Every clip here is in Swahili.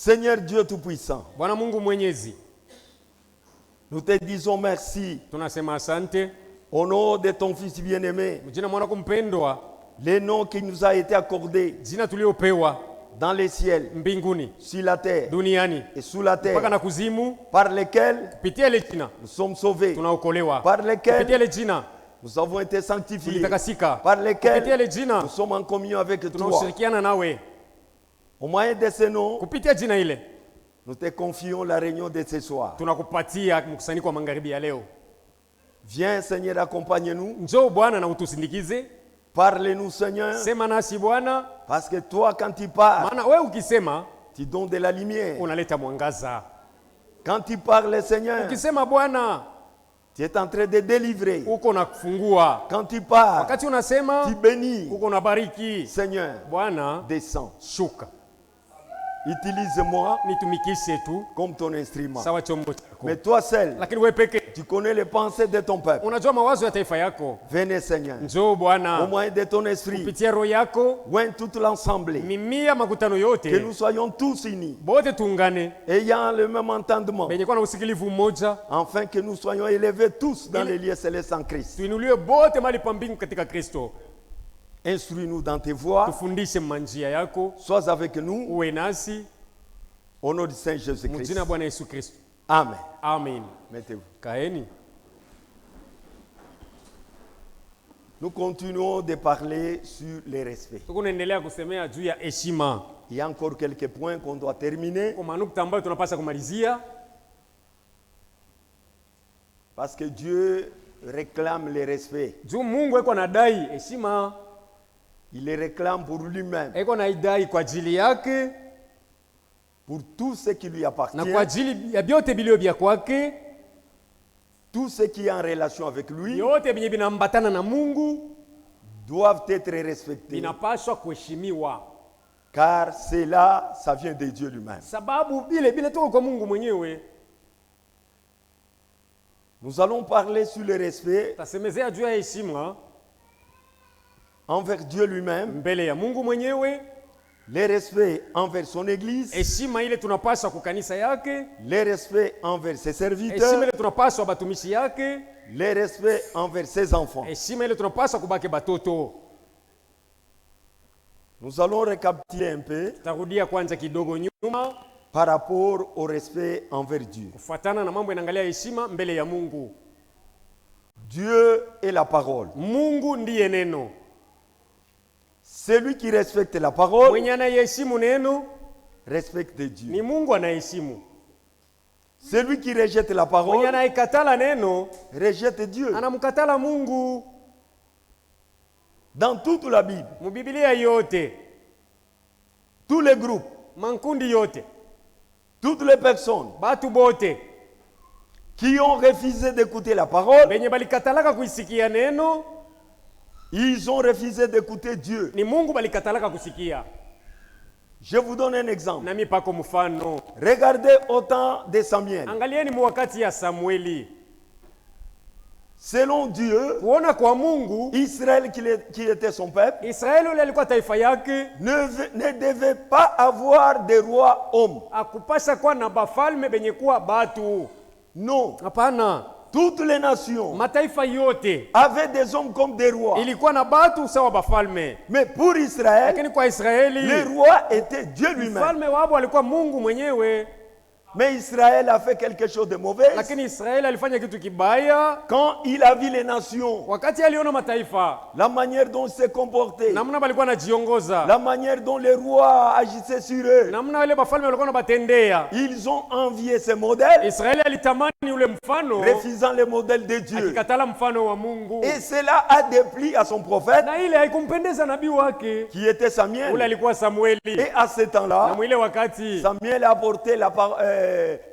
Seigneur Dieu Tout-Puissant, Bwana Mungu Mwenyezi, nous te disons merci tunasema asante au nom de ton Fils bien-aimé, mjina mwana kumpendwa, les noms qui nous a été accordés jina tuliopewa dans les ciels, mbinguni, sur la terre duniani et sous la mpaka terre, na kuzimu, par lesquels kupitia ile jina nous sommes sauvés, tunaokolewa, par kupitia lesquels ile jina nous avons été sanctifiés, tulitakasika, par kupitia lesquels ile jina nous sommes en communion avec toi. tunashirikiana nawe. Au moyen de ces noms, Kupitia jina ile nous te confions la réunion de ce soir. tunakupatia mkusanyiko wa magharibi ya leo. Viens Seigneur, accompagne-nous. Njoo Bwana na utusindikize, Parle-nous Seigneur, sema nasi Bwana, parce que toi quand tu parles, maana wewe ukisema tu donnes de la lumière. unaleta mwangaza. Quand tu parles Seigneur, Ukisema Bwana, tu es en train de délivrer. uko na kufungua. Quand tu parles, Wakati unasema tu bénis. uko na bariki. Seigneur, Bwana, descends. shuka Utilise-moi nitumikishe tu comme ton instrument. sawa chombo chako. Mais toi seul, Lakini wewe peke tu connais les pensées de ton peuple. unajua mawazo ya taifa yako. Venez Seigneur, Njoo au Bwana, moyen de ton esprit, kupitia roho yako oint toute l'assemblée, mimia makutano que yote, nous soyons tous unis, bote tuungane, ayant le même entendement, benye kuwa na usikilivu mmoja, afin que nous soyons élevés tous dans les lieux célestes en Christ. tuinuliwe bote mali pa mbingu katika Kristo. Instruis-nous dans tes voies, Tufundishe manjia yako, sois avec nous, uwe nasi, au nom du Saint Jésus-Christ. mjina Bwana Yesu Kristo. Amen. Amen. Mettez-vous. Kaeni. Nous continuons de parler sur les respects. Tukunaendelea kusemea juu ya heshima. Il y a encore quelques points qu'on doit terminer, Kwa manukta ambayo tunapaswa kumalizia, parce que Dieu réclame les respects. juu Mungu eko anadai heshima, Il les réclame pour lui-même, eko naidai kwa ajili yake pour tout ce qui lui na appartient, kwa ajili ya vyote vilivyo vya kwake, tout ce qui est en relation avec lui vyote vyenye vinambatana na Mungu doivent être respectés, vinapaswa kuheshimiwa, car cela, ça vient de Dieu lui-même. sababu vile toka kwa Mungu mwenyewe. Nous allons parler sur le respect Tasemezea juu ya heshima envers Dieu lui-même, mbele ya Mungu mwenyewe, le respect envers son Église, heshima ile tunapaswa kukanisa yake, le respect envers ses heshima serviteurs, ile tunapaswa batumishi yake, le respect envers ses enfants. heshima ile tunapaswa kubaki batoto. Nous allons récapituler un peu Tutarudia kwanza kidogo nyuma par rapport au respect envers Dieu. kufuatana na mambo yanaangalia heshima mbele ya Mungu. Dieu est la parole. Mungu ndiye neno. Celui qui respecte la parole Mwenye anayeheshimu neno respecte Dieu. ni Mungu anayeheshimu. Celui qui rejette la Mwenye parole anayekatala neno rejette Dieu. anamkatala Mungu. Dans toute la Bible, Mubiblia yote, tous les groupes, mankundi yote, toutes les personnes batu bote qui ont refusé d'écouter la parole, benye balikatalaka kuisikia neno ils ont refusé d'écouter Dieu. ni Mungu balikatalaka kusikia. Je vous donne un exemple. Nami pako mfano. Regardez au temps de Samuel. Angalieni mwakati ya Samueli. Selon Dieu, Kuona kwa Mungu, Israël qui était son peuple Israeli ule alikuwa taifa yake, ne devait pas avoir de roi homme. akupasha kuwa na bafalme benye kuwa batu. Non. Hapana. Toutes les nations Mataifa yote avaient des hommes comme des rois. ilikuwa na batu sawa bafalme. Mais pour Israël, Lakini kwa Israeli, le roi était Dieu lui-même. mfalme wao alikuwa Mungu mwenyewe. Mais Israël a fait quelque chose de mauvais. Lakini Israeli alifanya kitu kibaya Quand il a vu les nations, wakati aliona mataifa la manière dont ils se comportaient, namna balikuwa najiongoza, la manière dont les rois agissaient sur eux, namna wale bafalme walikuwa nabatendea, ils ont envié ce modèle, Israeli alitamani ule mfano, refusant le modèle de Dieu. akikatala mfano wa Mungu. Et cela a déplu à son prophète, Na ile haikumpendeza nabii wake qui était ule Samuel. alikuwa Samueli. Et à ce Na temps-là, mwile wakati Samuel a porté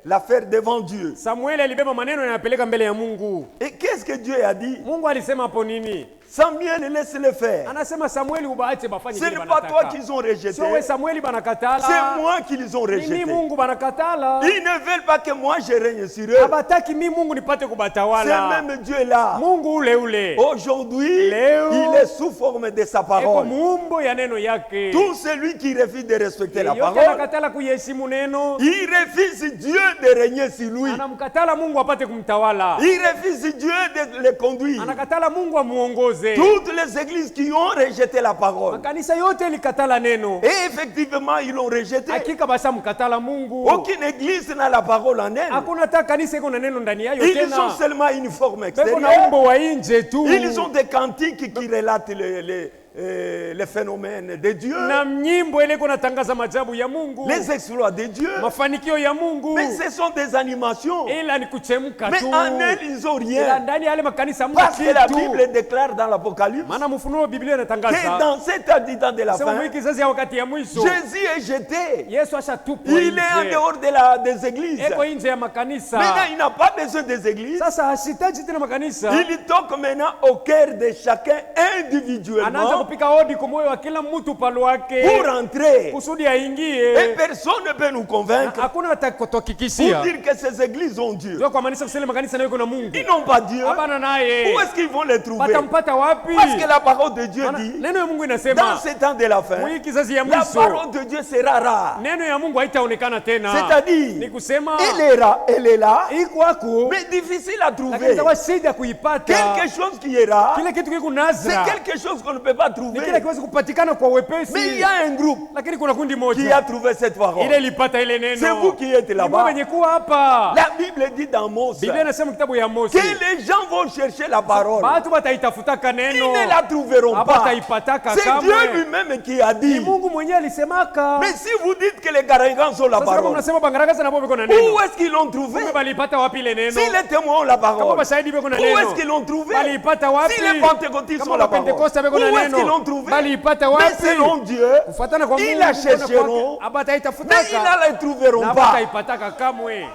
l'affaire devant Dieu. Samueli alibeba maneno yanapeleka mbele ya Mungu. Et qu'est-ce que Dieu a dit? Mungu alisema hapo nini? Samuel, laisse-le faire. Anasema Samueli ubaache bafanye Ce kile n'est pas toi banataka. qu'ils ont rejeté. Sio we Samueli banakatala. C'est moi qu'ils ont Ni rejeté. Mungu banakatala. Ils ne veulent pas que moi je règne sur eux. Abataki mi Mungu nipate Ce kubatawala. même Dieu-là, Mungu ule ule. aujourd'hui, Léo. il est sous forme de sa Eko parole. muumbo ya neno yake. Tout celui qui refuse de respecter la Yote parole, anakatala kuyeheshimu neno. il refuse Dieu de régner sur lui. Anamkatala Mungu apate kumtawala. Il refuse Dieu de le conduire. Anakatala Mungu amuongoze. Toutes les églises qui ont rejeté la parole, Makanisa yote likatala neno. et effectivement, ils l'ont rejeté. Hakika basa mkatala Mungu. Aucune église n'a la parole en elle. Hakuna hata kanisa iko na neno ndani yayo Ils tena. ont seulement une forme Beko na extérieure. umbo wa nje tu. Ils ont des cantiques qui relatent les phénomènes de Dieu, Na nyimbo ile iko natangaza majabu ya Mungu. les exploits de Dieu. Mafanikio ya Mungu. Mais ce sont des animations. Ila ni kuchemka Mais tu. en elles, ils n'ont Ila rien. ndani ya yale makanisa mna Parce que la kitu. Bible déclare dans l'Apocalypse Maana mfunuo Biblia que inatangaza. dans cet habitant de la Sema fin, mwiki kizazi ya wakati ya mwisho. Jésus est jeté. Yesu ashatupwa Il est en nje. dehors des églises. Eko nje ya makanisa. Maintenant, il n'a pas besoin des églises. Sasa hashitaji tena makanisa. Il toque maintenant au cœur de chacun Anaanza individuellement kupika hodi kwa moyo wa kila mtu palo wake. pour entrer. Kusudi Et aingie. personne ne peut nous convaincre Hakuna pour atakotohakikishia. dire que ces églises ont Dieu. Ndio kwa maanisha kusema makanisa nayo iko na Mungu. Ils n'ont pas Dieu. Hapana naye. Où est-ce qu'ils vont les trouver? Watampata wapi? Parce que la parole de Dieu Maana dit, neno ya Mungu dans inasema ces temps de la fin, mwiki kizazi ya la mwisho parole de Dieu sera rare. neno ya Mungu haitaonekana tena. Ni C'est-à-dire, kusema elle est là, iko hapo mais difficile à lakini trouver. itakuwa shida kuipata. Quelque chose qui est rare, Kile kitu kiko c'est nazra. quelque chose qu'on ne peut pas Ni trouver. kile kiwezi kupatikana kwa Mais il wepesi. y a un groupe Lakini kuna kundi qui moja a trouvé cette parole. ile ilipata ile neno. C'est vous qui êtes Ni là-bas. wenye kuwa hapa. La Bible dit dans Mose Biblia inasema kitabu ya Mose. que les gens vont chercher la parole. Watu wataitafutaka Ils neno. ne la trouveront pas. Hawataipataka C'est kamwe. Dieu lui-même qui a Ni dit. Mungu mwenyewe alisemaka. Mais si vous dites que les Garagans ont la Sasa kama parole, mnasema bangaragaza na bobe kuna où neno. est-ce qu'ils l'ont trouvé? Kumbe balipata wapi ile neno? Si les témoins ont la Kama parole, mashahidi beko na où est-ce neno. qu'ils l'ont trouvé? Balipata wapi? Si les pentecôtistes ont Kama la parole, Pentecoste beko où na est-ce qu'ils neno. l'ont trouvé? Balipata Mais wapi? selon Dieu, Kufuatana kwa Mungu. ils la chercheront, Aba mais ils taitafutaka. ne la trouveront Na pas. bataipataka kamwe.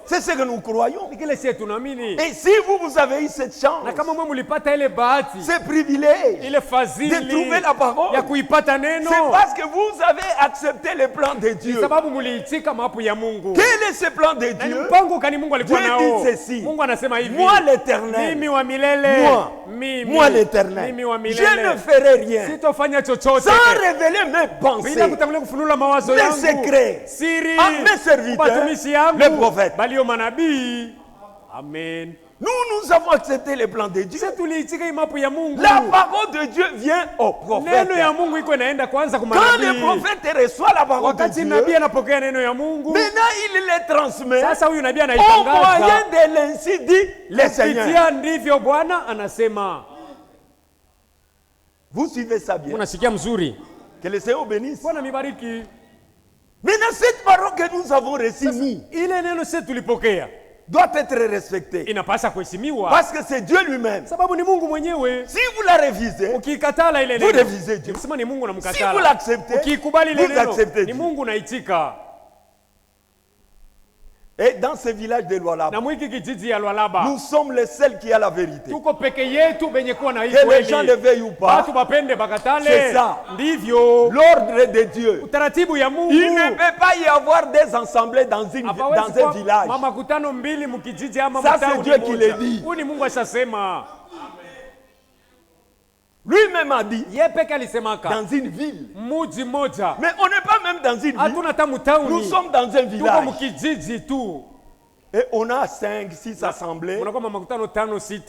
C'est ce que nous croyons. Ni kile sisi tunaamini. Et si vous avez eu cette chance, Na kama mwe mlipata ile bahati, ce privilège ile de fadhili trouver la parole, ya kuipata neno, c'est parce que vous avez accepté le plan de Dieu. sababu mliitika maapu ya Mungu. Quel est ce plan de Na ni Dieu? mpango kani Mungu alikuwa Dieu nao. dit ceci. Mungu anasema hivi. Moi l'éternel, Mimi wa milele. moi, Mimi. moi l'éternel, Mimi wa je milele. ne ferai rien Sitofanya chochote. sans révéler mes Bila pensées, kutangulia kufunula mawazo mes yangu. secrets Siri. à mes serviteurs, Watumishi yangu. les prophètes. Balio manabii. Amen. Nous avons accepté le plan de Dieu. Sisi tuliitika hii mapu ya Mungu. La parole de Dieu vient au prophète. Neno ya Mungu iko inaenda kwanza kwa Quand le manabii. prophète reçoit la parole de Wakati Dieu, nabii anapokea neno ya Mungu, maintenant il les transmet sasa huyu nabii au anaitangaza. moyen de l'ainsi dit le Seigneur. Kupitia ndivyo Bwana anasema. Vous suivez ça bien. Unasikia mzuri? Que le Seigneur bénisse. Bwana mibariki. Maintenant, cette parole que nous avons reçue, nous, Ile neno sisi tulipokea doit être respectée. inapaswa kuheshimiwa. Parce que c'est Dieu lui-même. Sababu ni Mungu mwenyewe. Si vous la révisez, Ukikatala ile vous neno, révisez Dieu. ukisema ni Mungu Si unamkatala. vous l'acceptez, Ukikubali ile vous neno, acceptez ni Dieu. Mungu unaitika. Et dans ce village de Na Lualaba, mwiki kijiji ya Lwalaba, nous sommes les seuls qui a la vérité. tuko peke yetu benye kuwa na hii Que les gens le kweli. veuillent ou pas, Watu bapende bakatale. C'est ça. Ndivyo. l'ordre de Dieu. Utaratibu ya Mungu. Il ne peut pas y avoir des assemblées dans Hapawezi un kuwa village. makutano mbili mkijiji ama Ça, mtaa c'est Dieu qui le dit. Huyu ni Mungu ashasema. Lui-même a dit, Yeye peke alisemaka. dans une ville. Muji moja. Mais on n'est pas même dans une ville. Hatuna hata mtauni. Nous sommes dans un Tuko village. mkijiji tu. Et on a 5, 6 assemblées Unakuwa makutano 5 6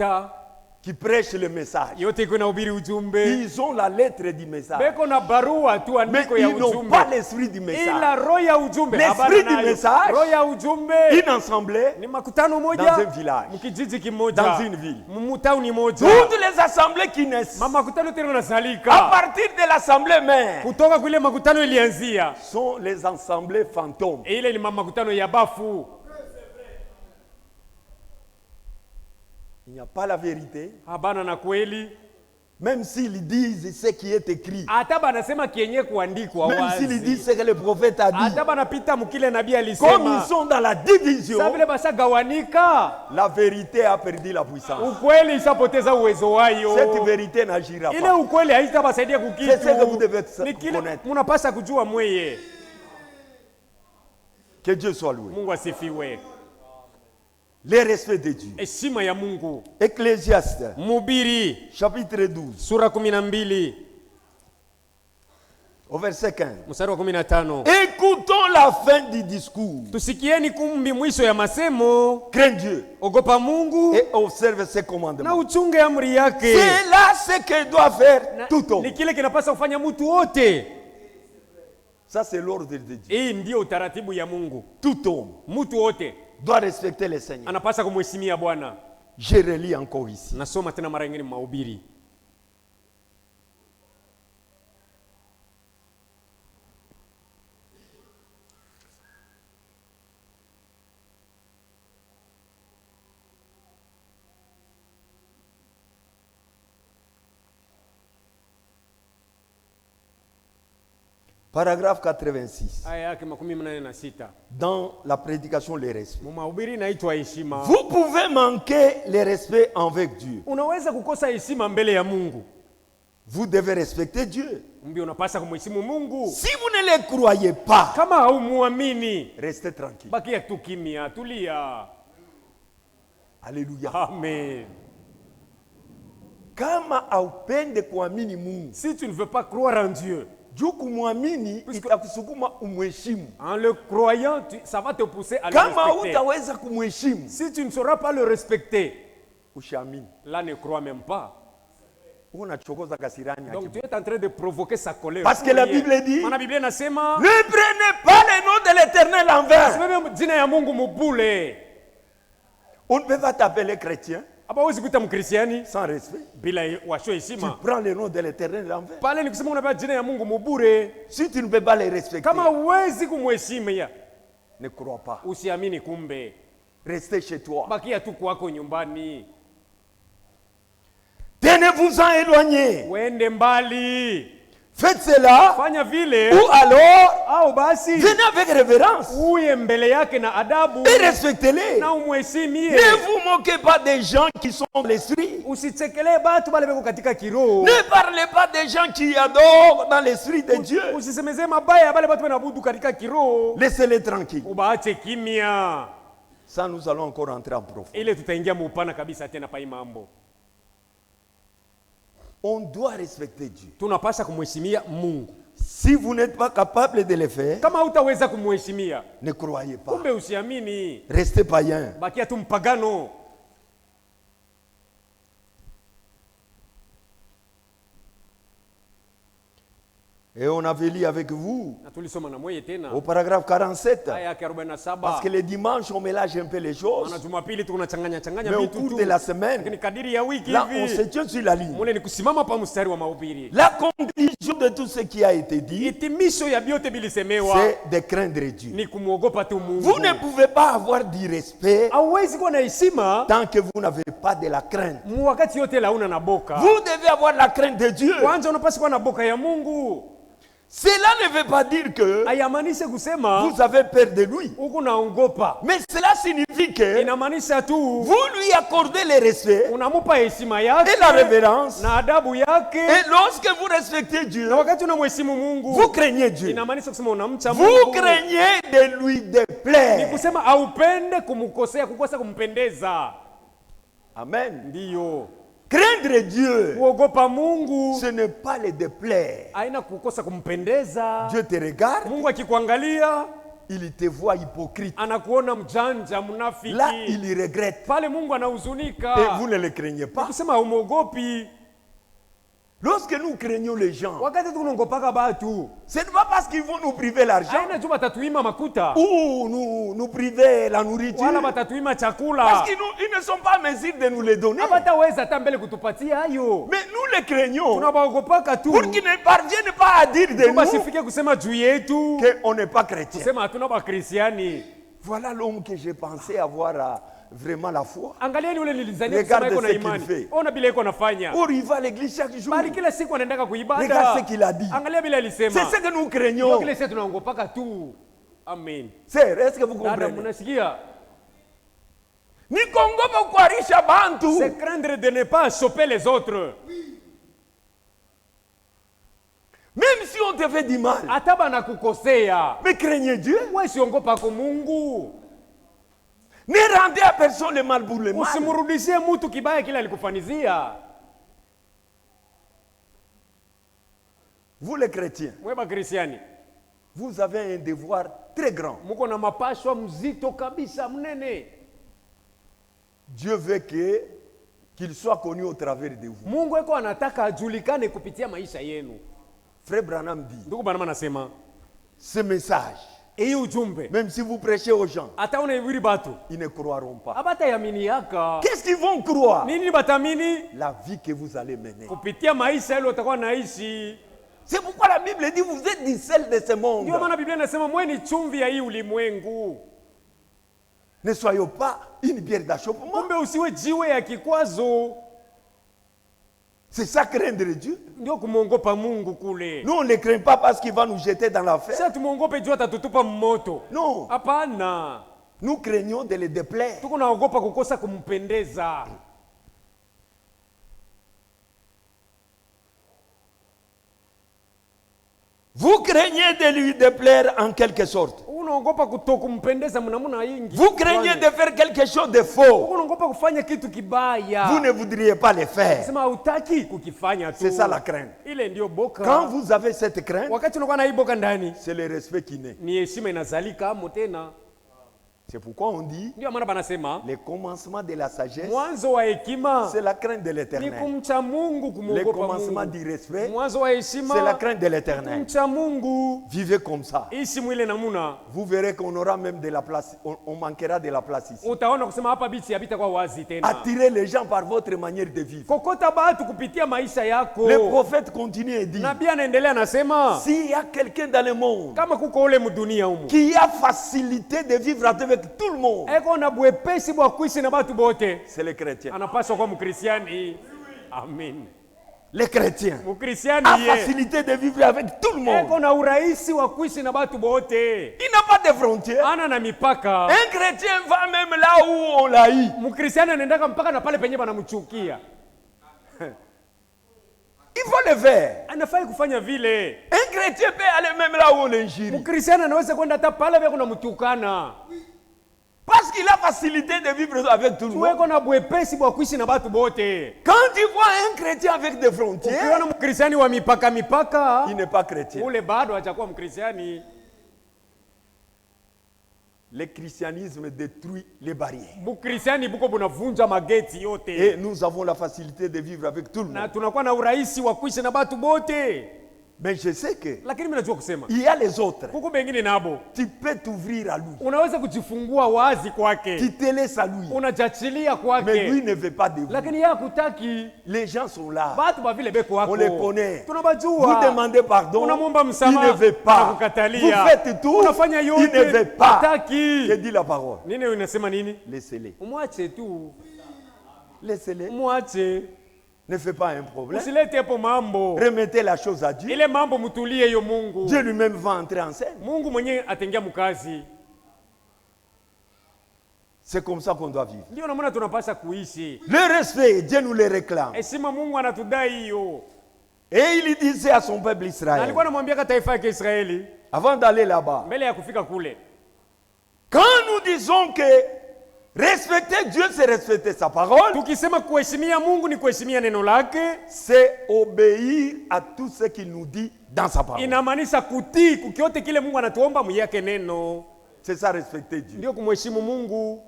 qui prêchent le message. yote iko inahubiri ujumbe. Ils ont la lettre du message. Beko na barua tu Mais andiko ya ils n'ont ujumbe. pas l'esprit du message. Ila roho ya ujumbe. L'esprit habari du nayo. message. Roho ya ujumbe. Une assemblée Ni makutano moja. dans un village. Mkijiji kimoja. Dans une ville. Mtauni moja. Toutes les assemblées qui naissent Mama makutano tena à nasalika. partir de l'assemblée mère Kutoka kule makutano ilianzia. sont les assemblées fantômes. Ile ni makutano ya bafu. Il n'y a pas la vérité. Habana na kweli. Même s'ils disent ce qui est écrit. hata banasema kienye kuandikwa Même s'ils wazi, disent ce que le prophète a dit. hata banapita mukile nabii Comme ils alisema, sont dans la division, sa vile bashagawanika, la vérité a perdu la puissance. ukweli ishapoteza uwezo wayo. Cette vérité n'agira Ile pas. ukweli haitabasaidia C'est ce que vous kukitu, devez ni kile connaître. munapasa kujua mweye. Que Dieu soit loué. Mungu asifiwe. Le respect de Dieu. Heshima ya Mungu. Ecclésiaste, Mhubiri chapitre 12, sura 12 au verset 15. mstari wa 15. Écoutons la fin du discours. Tusikieni kumbi mwisho ya masemo, Crains Dieu ogopa Mungu et observe ses na commandements. uchunge amri yake. C'est là ce que doit faire Na- tout homme. ni kile kinapaswa kufanya mtu wote. Ça, c'est l'ordre de Dieu. Hii ndio utaratibu ya Mungu. Tout homme Mtu wote doit respecter le Seigneur. anapaswa kumheshimia Bwana. Je relis encore ici. Nasoma tena mara nyingine mahubiri. Paragraphe 86. Aya yake 86. Dans la prédication, le respect. Mu mahubiri inaitwa heshima. Vous pouvez manquer le respect envers Dieu. Unaweza kukosa heshima mbele ya Mungu. Vous devez respecter Dieu. Mbona unapaswa kumheshimu Mungu? Si vous ne le croyez pas, Kama haumuamini, restez tranquille. bakia tu kimya, tulia. Alléluia. Amen. Kama haupende kuamini Mungu, Si tu ne veux pas croire en Dieu, juu kumwamini itakusukuma umheshimu. en le croyant, ça va te pousser à le Kama respecter. hutaweza kumheshimu, Si tu ne sauras pas le respecter, ushamini. là ne crois même pas. Unachokoza kasirani yake. Donc tu es en train de provoquer sa colère. Parce que la Bible dit, Maana Biblia inasema, ne prenez pas le nom de l'Éternel en vain. usimame jina ya Mungu mubule. On ne peut pas t'appeler chrétien Hapa huwezi kuita Mkristiani sans respect. bila washo Tu heshima. prends le nom de l'Éternel en vain. Pale ni kusema unabeba jina ya Mungu mubure. Si tu ne peux pas les respecter, Kama huwezi kumheshimia, ne crois pas. usiamini kumbe. Restez chez toi. Bakia tu kwako nyumbani. Tenez-vous-en éloignés. Uende mbali. Faites cela, Fanya vile ou alors au basi venez avec révérence uye mbele yake na adabu et respectez-les. na umheshimie. Ne vous moquez pas des gens qui sont dans l'esprit. Usichekelee batu bale beko katika kiroho. Ne parlez pas des gens qui adorent dans l'esprit de Dieu. Usisemezee mabaya bale batu benabudu katika kiroho. Laissez-les tranquilles. Ubaache kimya. Ça, nous allons encore entrer en profond. Ile tutaingia muupana kabisa tena pa hii mambo. On doit respecter Dieu. Tunapasha kumheshimia Mungu. Si vous n'êtes pas capable de le faire, Kama hutaweza kumheshimia, ne croyez pas. kumbe usiamini. Restez païen. Bakia tu mpagano. Et on avait lu avec vous Na tulisoma na mweye tena. au paragraphe 47. Aya yake 47. Parce que les dimanches, on mélange un peu les choses. Maana Jumapili tu tunachanganya changanya Mais au vitu cours tu. de la semaine, Lakini kadiri ya wiki là, on se hivi tient sur la ligne. mule ni kusimama pa mstari wa mahubiri. La conclusion de tout ce qui a été dit, Hitimisho ya vyote bilisemewa c'est de craindre Dieu. ni kumwogopa tu Mungu. Vous ne pouvez pas avoir du respect Hauwezi kuwa na heshima tant que vous n'avez pas de la crainte. wakati yote launa na boka. Vous devez avoir la crainte de Dieu. Kwanza unapaswa kuwa na boka ya Mungu. Cela ne veut pas dire que Hayamaanishe kusema vous avez peur de lui. huku naongopa. Mais cela signifie que Inamaanisha tu vous lui accordez le respect unamupa heshima yake et la révérence. na adabu yake, Et lorsque vous respectez Dieu, na wakati unamheshimu Mungu vous craignez Dieu. inamaanisha kusema unamcha Vous Mungu. craignez de lui Ni déplaire. kusema aupende kumkosea, kukosa kumpendeza. Amen. Ndiyo. Craindre Dieu, Kuogopa Mungu ce n'est pas le déplaire. haina kukosa kumpendeza. Dieu te regarde, Mungu akikuangalia il te voit hypocrite. anakuona mjanja, Là, mnafiki. il regrette. Pale Mungu Et anahuzunika. vous ne le craignez pas. Kusema haumwogopi. Lorsque nous craignons les gens, Wakati tunaongopaka batu, ce n'est pas parce qu'ils vont nous priver l'argent haina juu batatuima makuta ou nous priver la nourriture. wala batatuima Parce chakula. qu'ils ne sont pas en mesure de nous les donner. Abataweza hata mbele kutupatia hayo. Mais nous les craignons Tunabaogopaka tu pour qu'ils ne parviennent pas à dire de nous basifike kusema juu yetu qu'on n'est pas chrétien. kusema hatuna bakristiani. Voilà l'homme que j'ai pensé avoir vraiment la foi. Angalieni yule nilizania Regarde kusema iko na ce qu'il imani. fait. Ona bila iko nafanya. Or, il va à l'église chaque jour. Bali kila siku anaendaka kuibada. Regarde ce qu'il a dit. Angalia bila alisema. C'est ce que nous Ndio craignons. kile sisi tunaongopaka tu. Amen. Sœur, est-ce que vous Dada, comprenez? mnasikia? Ni kongopa kuharisha bantu. C'est craindre de ne pas choper les autres. Même si on te fait du mal. Hata banakukosea. Mais craignez Dieu. Wewe siongopa kwa Mungu. Ne rendez à personne le mal pour le mal. Usimrudishie mtu kibaya kile alikufanizia. Vous les chrétiens, Mwe ba Kristiani, vous avez un devoir très grand. muko na mapashwa mzito kabisa mnene. Dieu veut qu'il soit connu au travers de vous. Mungu eko anataka ajulikane kupitia maisha yenu. Frère Branham dit, Ndugu Branham anasema, ce message, hii ujumbe même si vous prêchez aux gens, hata unaihubiri batu ils ne croiront pas. abata yamini yaka. Qu'est-ce qu'ils vont croire? Nini batamini? La vie que vous allez mener. Kupitia maisha ile utakuwa naishi. C'est pourquoi la Bible dit, vous êtes du sel de ce monde. Ndio maana Biblia inasema mwe ni chumvi ya hii ulimwengu. Ne soyons pas une pierre d'achoppement. Kumbe usiwe jiwe ya kikwazo. C'est ça craindre Dieu. Ndio kumwongopa Mungu kule. Nous, on ne le craint pas parce qu'il va nous jeter dans la fer. Sasa tumuongope juu atatutupa mmoto. Non, Hapana. nous craignons de le déplaire. Tuko naogopa kukosa kumpendeza. Vous craignez de lui déplaire en quelque sorte. Unaogopa kutokumpendeza mnamuna ingi. Vous craignez de faire quelque chose de faux. Unaogopa kufanya kitu kibaya. Vous ne voudriez pas le faire. Sema hutaki kukifanya tu. C'est ça la crainte. Ile ndio boka. Quand vous avez cette crainte, Wakati unakuwa na hii boka ndani, c'est le respect qui naît. ni heshima inazalika amo tena. C'est pourquoi on dit, Ndio maana banasema le commencement de la sagesse, mwanzo wa hekima c'est la crainte de ni l'éternel. kumcha Mungu, Le kumwogopa commencement Mungu. du respect, Mwanzo wa heshima c'est la crainte de l'éternel. kumcha Mungu. Vivez comme ça. Ishi mwile namuna. Vous verrez qu'on aura même de la place, on manquera de la place ici. Utaona kusema hapa bichi habita kwa wazi tena. Attirez les gens par votre manière de vivre. Kokota batu kupitia maisha yako. Le prophète continue et dit, Nabii anaendelea anasema s'il y a quelqu'un dans le monde kama kuko ule mdunia humu qui a facilité de vivre avec tout le monde, eko na bwepesi bwa kuishi na batu bote, c'est les chrétiens. anapaswa kuwa mkristiani. Amen. Les chrétiens Mkristiani a ye facilité de vivre avec tout le monde. eko na urahisi wa kuishi na batu bote, Il n'a pas de frontières. ana na mipaka. Un chrétien va même là où on l'a eu. Mkristiani anaendaka mpaka na pale penye banamchukia. Il faut le faire. Anafai kufanya vile. Un chrétien peut aller même là où on l'injurie. Mkristiani anaweza kwenda hata pale beko namtukana. Parce qu'il a facilité de vivre avec tout le monde. Tuweko na bwepesi bwa kuishi na batu bote. Quand tu vois un chrétien avec des frontières, Ukiona mkristiani wa mipaka, il n'est pas chrétien. ule bado hajakuwa mkristiani. Le christianisme détruit les barrières. Bukristiani buko bunavunja mageti yote. Et nous avons la facilité de vivre avec tout le Na monde. tunakuwa na urahisi wa kuishi na batu bote. Mais je sais que Lakini mimi najua kusema il y a les autres. kuko bengine nabo Tu peux t'ouvrir à lui. unaweza kujifungua wazi Tu kwake, te laisses à lui. unajachilia Mais lui kwake, ne veut pas de vous. lakini yeye hakutaki. Les gens sont là. Batu ba vile beko wako On les connaît. Vous tunabajua. demandez pardon. Unamwomba Il ne msamaha, veut pas. Vous anakukatalia. faites tout. Unafanya Il ne yote, veut pas. hataki. Que dit la parole? Nini unasema nini? Laissez-les. Umwache tu, Laissez-les. umwache, Ne fait pas un problème. usilete hapo mambo. Remettez la chose à Dieu. Ile mambo mtulie hiyo Mungu. Dieu lui-même va entrer en scène. Mungu mwenyewe ataingia mkazi. C'est comme ça qu'on doit vivre. Ndio namna tunapasha kuishi. Le respect, Dieu nous le réclame. Heshima Mungu anatudai hiyo. Et il disait à son peuple Na Israël, alikuwa anamwambia taifa yake Israeli avant d'aller là-bas, mbele ya kufika kule. quand nous disons que respecter Dieu, c'est respecter sa parole, Tukisema kuheshimia Mungu ni kuheshimia neno lake, c'est obéir à tout ce qu'il nous dit dans sa parole. inamaanisha kutii kukiote kile Mungu anatuomba mwiyake neno. C'est ça, respecter Dieu. Ndio kumheshimu Mungu.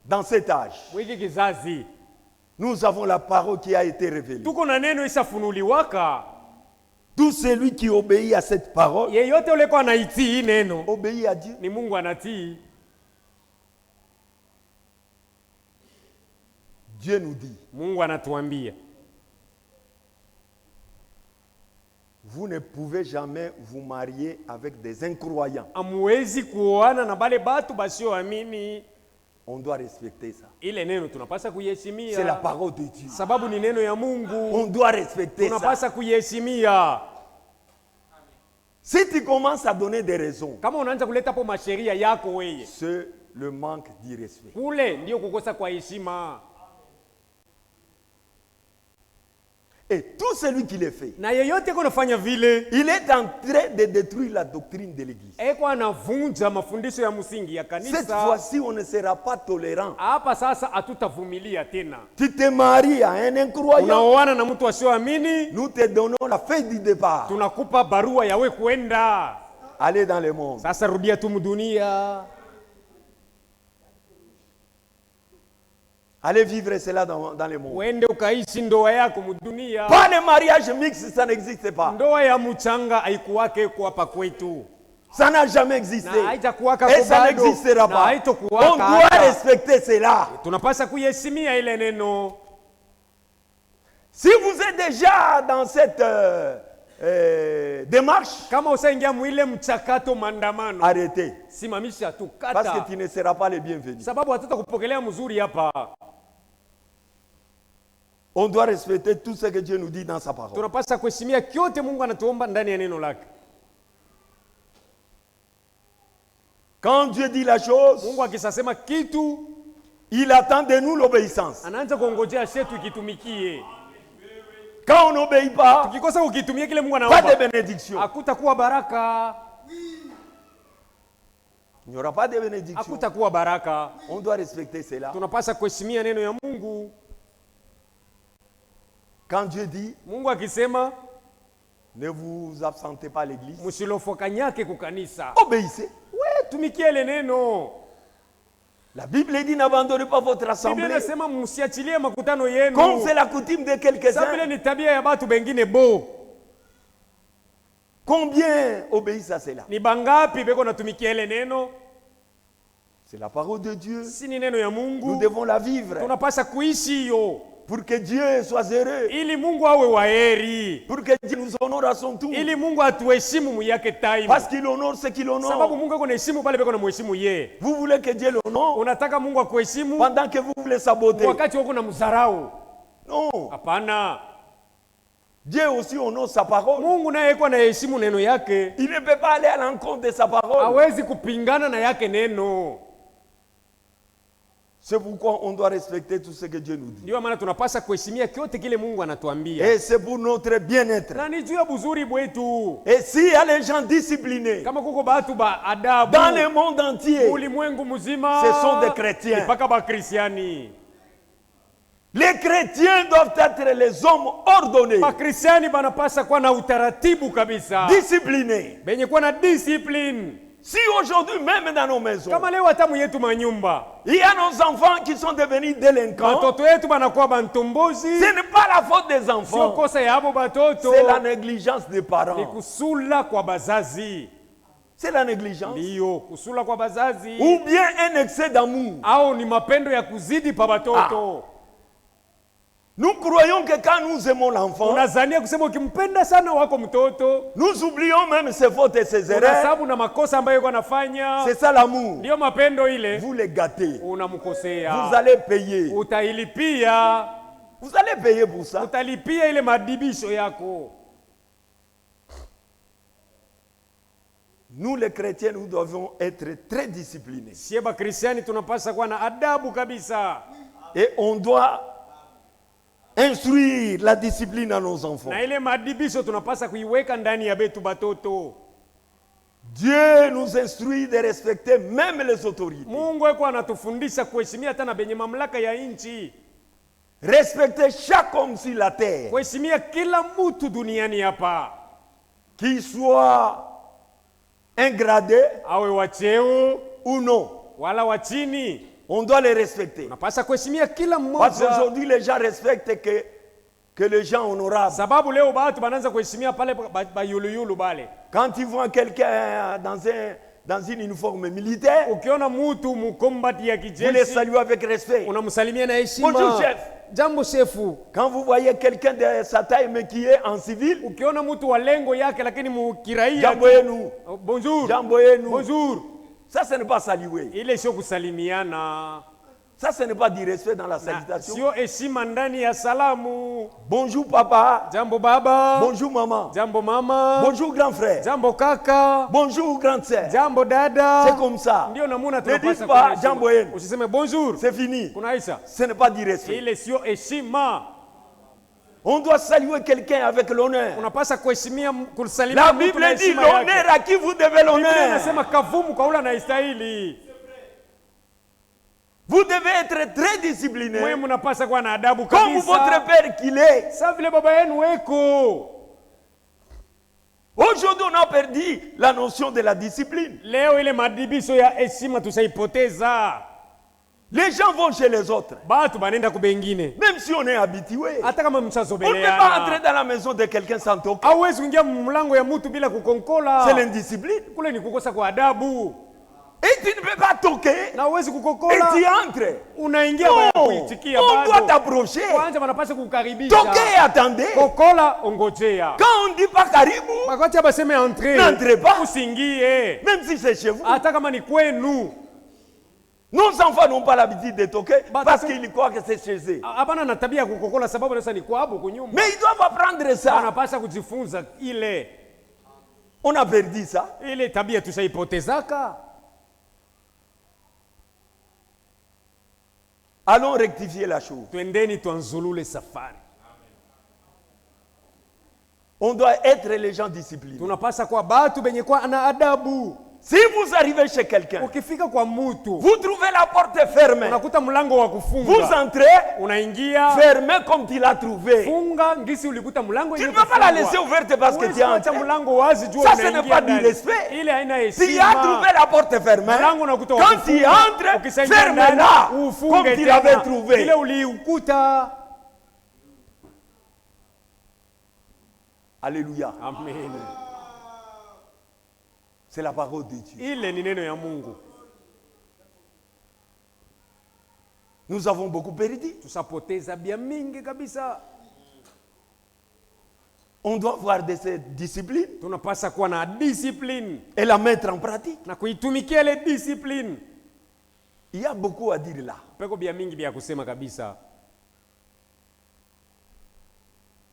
Dans cet âge, Mwiki kizazi nous avons la parole qui a été révélée. tuko na neno isafunuliwaka. Tout celui qui obéit à cette parole, Yeyote ule kwa anaitii hii neno obéit à Dieu. ni Mungu anatii. Dieu nous dit, Mungu anatuambia vous ne pouvez jamais vous marier avec des incroyants. amuwezi kuoana na bale batu basioamini. On doit respecter ça. Ile neno tunapasa kuiheshimia. C'est la parole de Dieu. Sababu ni neno ya Mungu. On doit respecter ça. Tunapasa kuiheshimia. Si tu commences à donner des raisons, Kama unaanza kuleta hapo masheria yako wewe, c'est le manque d'irrespect. kule ndio kukosa kwa heshima. Et tout celui qui le fait, Na yeyote kunafanya vile, il est en train de détruire la doctrine de l'Église. eko anavunja mafundisho ya msingi ya Cette kanisa. fois-ci, on ne sera pas tolérant. Hapa sasa hatutavumilia tena. Tu te maries à un incroyant, Unaoana na mtu asioamini, nous te donnons la feuille du départ. tunakupa barua yawe kuenda. Allez dans le monde. Sasa rudia tu dunia. Allez vivre cela dans le monde. Uende ukaishi ndoa yako mudunia. Pas de mariage mixte, ça n'existe pas. Ndoa ya mchanga haikuwake kwa hapa kwetu. Ça n'a jamais existé. Na haitakuwaka Et ça kwa bado. n'existera Na pas. haitokuwaka On doit hata. respecter cela. Tunapasa kuiheshimia ile neno. Si vous êtes déjà dans cette démarche, Kama usaingia mwile mchakato maandamano, arrêtez. simamisha tu, Parce que kata. tu ne seras pas le bienvenu. Sababu hatutakupokelea mzuri hapa. On doit respecter tout ce que Dieu nous dit dans sa parole. Tunapasa kuheshimia kyote Mungu anatuomba ndani ya neno lake. Quand Dieu dit la chose, Mungu akisasema kitu, il attend de nous l'obéissance. anaanza kuongojea shetu ikitumikie. Quand on n'obéit pas, Tukikosa ukitumia kile Mungu pas anaomba, de bénédiction. hakutakuwa baraka. Il n'y aura pas de bénédiction. Hakutakuwa baraka. On doit respecter cela. Tunapasa kuheshimia neno ya Mungu. Quand Dieu dit, Mungu akisema ne vous absentez pas à l'église, msilofokanyake kukanisa, obéissez. we tumikie ile neno. La Bible dit, n'abandonnez pas votre Biblia assemblée. inasema msiachilie makutano yenu. Comme c'est la coutume de Sasa vile quelques-uns. ni tabia ya watu bengine bo. Combien obéissent à cela? Ni bangapi beko natumikia ile neno? C'est la parole de Dieu. Si ni neno ya Nous Mungu, devons la vivre tunapasa kuishi hiyo pour que Dieu soit heureux, ili Mungu awe waheri, pour que Dieu nous honore à son tour. ili Mungu atuheshimu muyake time. Parce qu'il honore ce qu'il Sababu honore. Mungu ako na heshimu pale beko na muheshimu ye. Vous voulez que Dieu l'honore Unataka Mungu akuheshimu pendant que vous voulez saboter. wakati wako na mzarau? Non. Hapana. Dieu aussi honore sa parole. Mungu naye eko na heshimu neno yake. Il ne peut pas aller à l'encontre de sa parole. Hawezi kupingana na yake neno. C'est pourquoi on doit respecter tout ce que Dieu nous dit. Ndio maana tunapasa kuheshimia kyote kile Mungu anatuambia. Et c'est pour notre bien-être. Na ni juu ya buzuri bwetu. Et s'il y a les gens disciplinés Kama kuko batu ba adabu dans le monde entier, ulimwengu mzima, ce sont des chrétiens. mpaka ba Kristiani. Les chrétiens doivent être les hommes ordonnés, Ba Kristiani banapasa kuwa na utaratibu kabisa. disciplinés. Benye kuwa na discipline. Si aujourd'hui, même dans nos maisons, Kama leo hatamu yetu manyumba, il y a nos enfants qui sont devenus délinquants, batoto yetu banakuwa bantombozi, ce n'est pas la faute des sio enfants, kosa ya abo batoto, c'est la négligence des ni parents. kusula kwa bazazi. C'est la négligence. Ndiyo, kusula kwa bazazi. Ou bien un excès d'amour. Au ni mapendo ya kuzidi pa batoto. Nous croyons que quand nous aimons l'enfant, Unazania kusema ukimpenda sana wako mtoto, nous oublions même ses fautes et ses erreurs. unasabu na makosa ambayo yuko anafanya. C'est ça l'amour. Ndio mapendo ile. Vous les gâtez. Unamkosea. Vous allez payer. Utailipia. Vous allez payer pour ça. Utalipia ile madibisho yako. Nous les chrétiens, nous devons être très disciplinés. Sieba Kristiani tunapasa kuwa na adabu kabisa. Et on doit instruire la discipline à nos enfants. Na ile madibisho tunapasa kuiweka ndani ya betu batoto. Dieu nous instruit de respecter même les autorités. Mungu eko anatufundisha kuheshimia hata na benye mamlaka ya nchi. Respecter chaque homme sur la terre, Kuheshimia kila mtu duniani hapa. qu'il soit ingradé Awe wa cheo ou non. wala wa chini. On doit les respecter. Unapasa kuheshimia kila Parce mmoja. qu'aujourd'hui, les gens respectent que les gens honorables. Sababu leo batu banaanza kuheshimia pale bayuluyulu bale. Quand ils voient quelqu'un dans une uniforme militaire, Ukiona mtu mukombati ya vous les kijeshi, saluez avec respect. unamsalimia na heshima. Bonjour, chef. Jambo shefu. Quand vous voyez quelqu'un de sa taille mais qui est en civil, Ukiona mtu wa lengo yake lakini mukiraia. jambo yenu, Bonjour. jambo yenu. Bonjour. Ça, ce n'est pas saluer. Ile sio kusalimiana. Ça, ce n'est pas du respect dans la Na salutation. sio heshima ndani ya salamu. Bonjour papa. Jambo baba. Bonjour maman. Jambo mama. Bonjour grand frère. Jambo kaka. Bonjour grande sœur. Jambo dada. C'est comme ça. Ndio namuna Ne tunapaswa dites pas kuishi. jambo yenu. Usiseme bonjour. C'est fini. Kunaisha. Ce n'est pas du respect. Ile sio heshima. On doit saluer quelqu'un avec l'honneur. Unapaswa kuheshimia kusalimia La mtu Bible na dit heshima l'honneur yake. à qui vous devez Biblia l'honneur. inasema kavumu kwa ule anayestahili. Vous devez être très discipliné. Mwe mnapaswa kuwa na adabu Comme votre kabisa. père qu'il est. Sasa vile baba yenu weko. Aujourd'hui, on a perdu la notion de la discipline. Leo ile madibisho ya heshima tushaipoteza. Les gens vont chez les autres. Batu banenda kubengine. Même si on est habitué. Hata kama On ne peut pas entrer mshazobeleana. dans la maison de quelqu'un sans toquer. Hauwezi kuingia mlango ya mtu bila kukonkola. C'est l'indiscipline. Kule ni kukosa kwa adabu. Et tu ne peux pas toquer. Na hauwezi Et kukokola. tu entres. Unaingia Non. baya kuitikia On doit bado. t'approcher. Kwanza wanapaswa kukaribisha. Toquez et attendez. Kokola ongojea. Quand on dit pas karibu, Wakati abaseme entrer. n'entrez pas. Usiingie. Même si c'est chez vous. Hata kama ni kwenu. Nos enfants n'ont pas l'habitude de toquer Bah, parce d'accord. qu'ils croient que c'est chez eux. Hapana na tabia ya kukokola sababu sasa ni kwabo kunyumba. Mais ils doivent apprendre ça. Wanapaswa kujifunza ile. On a perdu ça. Ile tabia tushaipotezaka. Allons rectifier la chose. Twendeni tuanzulule safari. On doit être les gens disciplinés. Tunapasa kwa batu benye kwa na adabu. Si vous arrivez chez quelqu'un, Ukifika kwa mtu, vous trouvez la porte fermée. unakuta mlango wa Vous kufunga. entrez, Unaingia, fermé comme tu l'as trouvé. funga ngisi ulikuta mlango Tu ne yenye peux pas la kufungwa. laisser ouverte parce que Huwezi tu es kuacha entré. mlango wazi juu Ça, ce n'est unaingia pas du ndani. respect. Ile haina Tu as heshima. trouvé la porte fermée. Mlango unakuta wa Quand tu kufunga. entres, Ukishaingia ndani, ferme-la ufunge comme tu tena. l'avais trouvé. Ile uliukuta. Alléluia. Amen. C'est la parole de Dieu. Ile ni neno ya Mungu. Nous avons beaucoup perdu. Tusapoteza bia mingi kabisa. On doit avoir de cette discipline Tunapasa kuwa na discipline et la mettre en pratique. na kuitumikia ile discipline. Il y a beaucoup à dire là. Peko bia mingi bia kusema kabisa.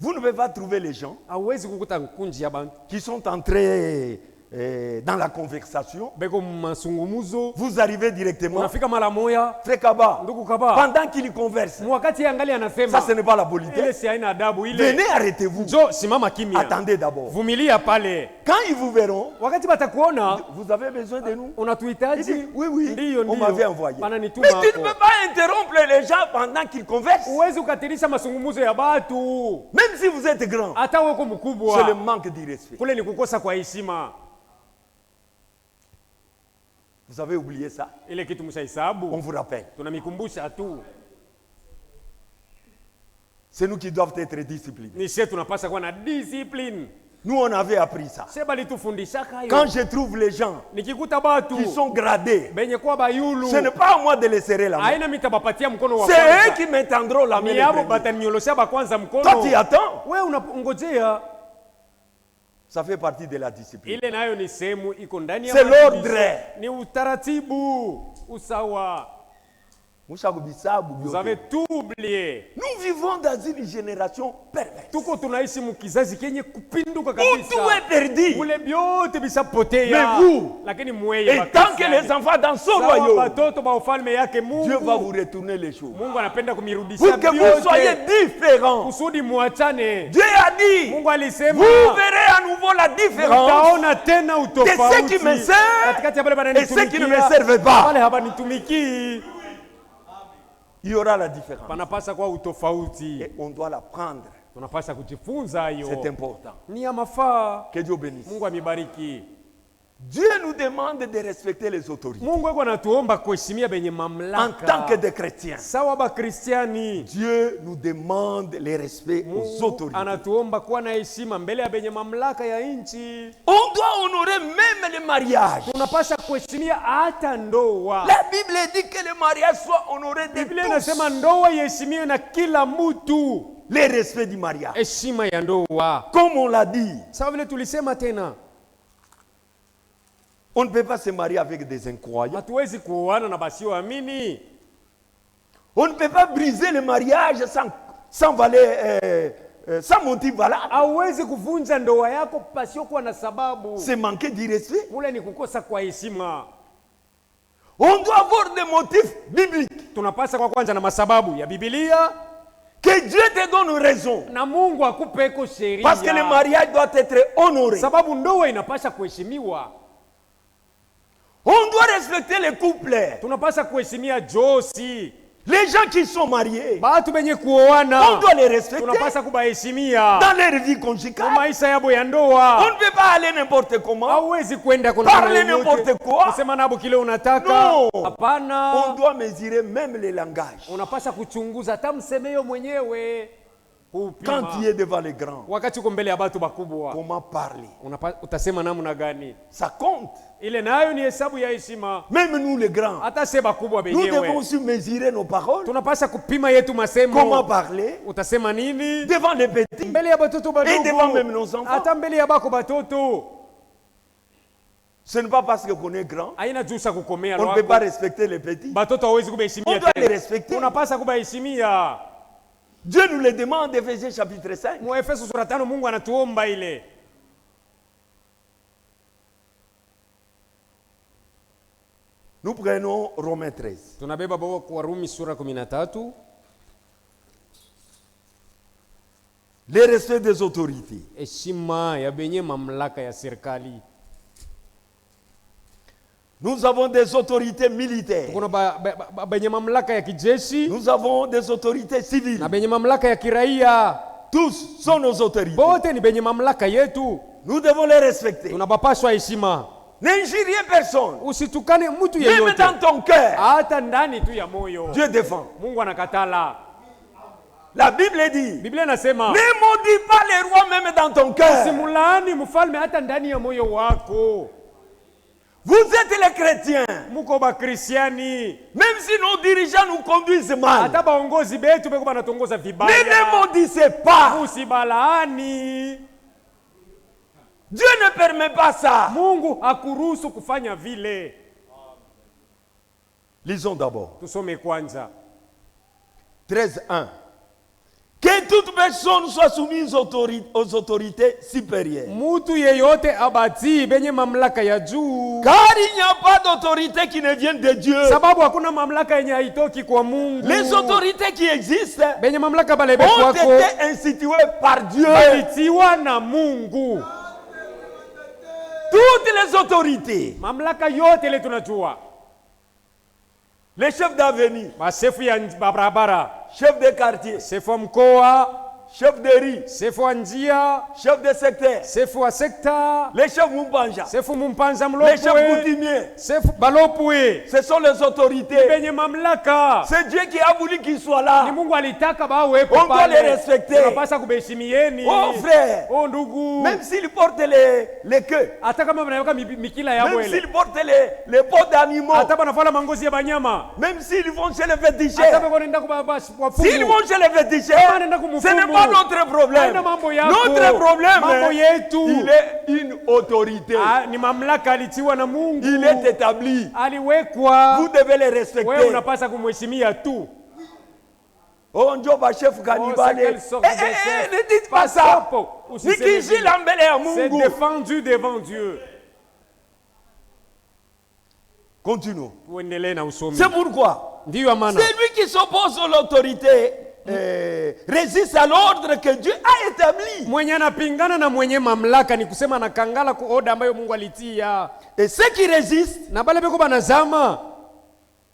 Vous ne pouvez pas trouver les gens Hauwezi kukuta nkunji ya bantu qui sont entrés dans la conversation. beko masungumuzo. Vous arrivez directement. Unafika mara moya, Frère Kaba, ndugu kaba. pendant qu'il converse, Wakati angali anasema, ça ce n'est pas la ile politesse. si haina adabu ile. Venez, arrêtez-vous. Jo, simama kimya. Attendez d'abord. Vumilia pale. Quand ils vous verront, Wakati batakuona, vous avez besoin de nous. Il unatuhitaji. dit, oui, oui, Ndiyo, on ndiyo. m'avait envoyé. Mais Bananituma tu ne hapo. peux pas interrompre les gens pendant qu'ils conversent. Uwezi ukatirisha masungumuzo ya batu. Même si vous êtes grand, Hata weko c'est le mkubwa. manque de respect. Kule ni kukosa kwa heshima. Vous avez oublié ça? Ile kitu On mshahesabu. vous rappelle. Tunamikumbusha tu. C'est nous qui doivent être disciplinés. Ni sisi tunapaswa kuwa na discipline. Nous, on avait appris ça. Seba litufundishaka hiyo. Quand je trouve les gens Nikikuta batu qui sont gradés, benye kwa bayulu, ce n'est pas à moi de les serrer la main. haina mitabapatia mkono wa C'est eux kwanza. qui m'étendront la main. Ni le abo premier. bataninyolosha ba kwanza Toi, mkono. tu attends. Wewe unangojea. Ça fait partie de la discipline. Ile nayo ni sehemu iko ndani ya C'est maadibisho. l'ordre. Ni utaratibu, usawa. Vous avez tout oublié. Nous vivons dans une génération perverse. Tuko tunaishi mukizazi kenye kupinduka Où kabisa. tout est perdu. Ule byote bisapotea. Mais vous, lakini mweye et tant que les enfants dans son sawa royaume, batoto ba ufalme yake Dieu va vous Mungu. retourner les choses. Mungu anapenda kumirudishia Pour que vous soyez vyote. différents. Kusudi muachane. Dieu a dit, Mungu alisema vous verrez à nouveau la différence utaona tena de utofauti. ceux qui me servent Katikati ya wale et ceux qui ne me bananitumikia, servent pas. wale habanitumikii. Il y aura la différence. Panapasa kwa utofauti. Et on doit la prendre. Tunapasa kujifunza hiyo. C'est important. Ni ya mafaa. Que Dieu bénisse. Mungu amibariki. Dieu nous demande de respecter les autorités. Mungu yuko anatuomba kuheshimia benye En mamlaka. tant que des chrétiens, Sawa ba Kristiani. Dieu nous demande le respect aux Mungu autorités. anatuomba kuwa na heshima mbele ya benye mamlaka ya nchi. On doit honorer même les mariages. Tunapasha kuheshimia hata ndoa. La Bible dit que le mariage soit honoré de Biblia tous. inasema ndoa iheshimiwe na kila mtu. Le respect du mariage. Heshima ya ndoa. Comme on l'a dit, Sawa vile tulisema tena. on ne peut pas se marier avec des incroyants. Hatuwezi kuoana na basioamini. On ne peut pas briser le mariage sans motif valable. Hauwezi kuvunja ndoa yako pasiyokuwa na sababu. C'est manquer d'irrespect. Ule ni kukosa kwa heshima. On doit avoir des motifs bibliques. Tunapasa kwa kwanza na masababu ya Biblia. Que Dieu te donne raison. Na Mungu akupeko sheria. Parce que le mariage doit être honoré. Sababu ndoa inapasha kuheshimiwa. On doit respecter les couples. Tunapasa kuheshimia josi. Les gens qui sont mariés, Batu benye kuoana. on doit les respecter Tunapasa kubaheshimia. dans leur vie conjugale. Maisha yabo ya ndoa. On ne peut pas aller n'importe comment. Hauwezi kwenda kuna Parler n'importe quoi. kusema nabo kile unataka. Non. Hapana. On doit mesurer même les langages. Unapasha kuchunguza hata msemeyo mwenyewe. Kupima. Quand tu es devant les grands, Wakati uko mbele ya watu bakubwa, comment parler? utasema namna gani? Ça compte. Ile nayo ni hesabu ya heshima. Même nous les grands, Hata sema bakubwa nous devons benyewe. aussi mesurer nos paroles. Tunapasha kupima yetu masemo. Comment parler Utasema nini? devant les petits Mbele ya batoto et devant badogo. même nos enfants. Hata mbele ya bako batoto. Ce n'est pas parce qu'on est grand, Haina jusa kukomea on ne peut pas lwako. respecter les petits. Batoto hawezi On kubaheshimia doit les tena. respecter. Unapasa kubaheshimia. Dieu nous le demande, Ephésiens chapitre 5. Mu Efeso sura 5 Mungu anatuomba ile. Nous prenons Romains 13. Tunabeba baba kwa Warumi sura 13. Le respect des autorités. Heshima ya benye mamlaka ya serikali. Nous avons des autorités militaires. Kuna benye mamlaka ya kijeshi Nous avons des autorités civiles. na benye mamlaka ya kiraia. Tous sont nos autorités. Bote ni benye mamlaka yetu. Nous devons les respecter. Tunabapashwa heshima. N'injuriez personne. Usitukane mtu Même yeyote. dans ton cœur, Hata ndani tu ya moyo. Dieu défend. Mungu anakatala. La Bible dit, Biblia inasema, ne maudis pas les rois même dans ton cœur. simulani mfalme hata ndani ya moyo wako. Vous êtes les chrétiens. Muko ba Kristiani. Même si nos dirigeants nous conduisent mal, Hata baongozi betu beko banatongoza ne vibaya. les maudissez pas. Usibalaani. Dieu ne permet pas ça. Mungu hakuruhusu kufanya vile. Lisons d'abord. Tusome kwanza. 13:1. Que toute personne soit soumise aux autorités supérieures. Mutu yeyote abati benye mamlaka ya juu. Car il n'y a pas d'autorité qui ne vienne de Dieu. Sababu hakuna mamlaka yenye haitoki kwa Mungu. Les autorités qui existent benye mamlaka balebe ont kwako été instituées par Dieu. balitiwa na Mungu. Toutes les autorités, Mamlaka yote ile tunajua. les chefs d'avenue, Masefu ya barabara, chefs de quartier, sefu wa mkoa, chefs de rue, sefu wa njia, chefs de secteur, sefu wa sekta, les chefs Mumbanja, sefu mumpanza les chefs mlopwe, coutumiers, sefu balopwe. ce sont les autorités. Benye mamlaka. C'est Dieu qui a voulu qu'ils soient Ni là. Mungu alitaka bawepo On doit pale. les respecter. Tunapasa kubeshimieni. Oh frère, Oh ndugu. même s'ils portent les queues, Hata kama wanaweka mikila ya même bwele. s'ils portent les peaux d'animaux, Hata banafala mangozi ya banyama. même s'ils vont chez les Hata féticheurs, wanaenda kwa s'ils wafumu. vont chez les féticheurs, ce n'est pas notre problème. Haina mambo yako. Notre problème, Mambo yetu. il est une autorité. Ni mamlaka alitiwa na Mungu. Il est établi. Aliwekwa. Vous devez les Wewe respecter. unapasa kumheshimia tu. Oh, Njoba chef c'est Kanibale. quelle sorte de chef? Ne dites pas ça. Pasopo. Usiseme Nikishi vile. lambele ya C'est Mungu. défendu devant Dieu. Continuons. Tuendelee na usomi. C'est pourquoi Ndiyo maana. celui qui s'oppose à l'autorité résiste à l'ordre que Dieu a établi. Mwenye anapingana na mwenye mamlaka ni kusema anakangala ku oda ambayo Mungu alitia. Et ceux qui résistent Na bale beko banazama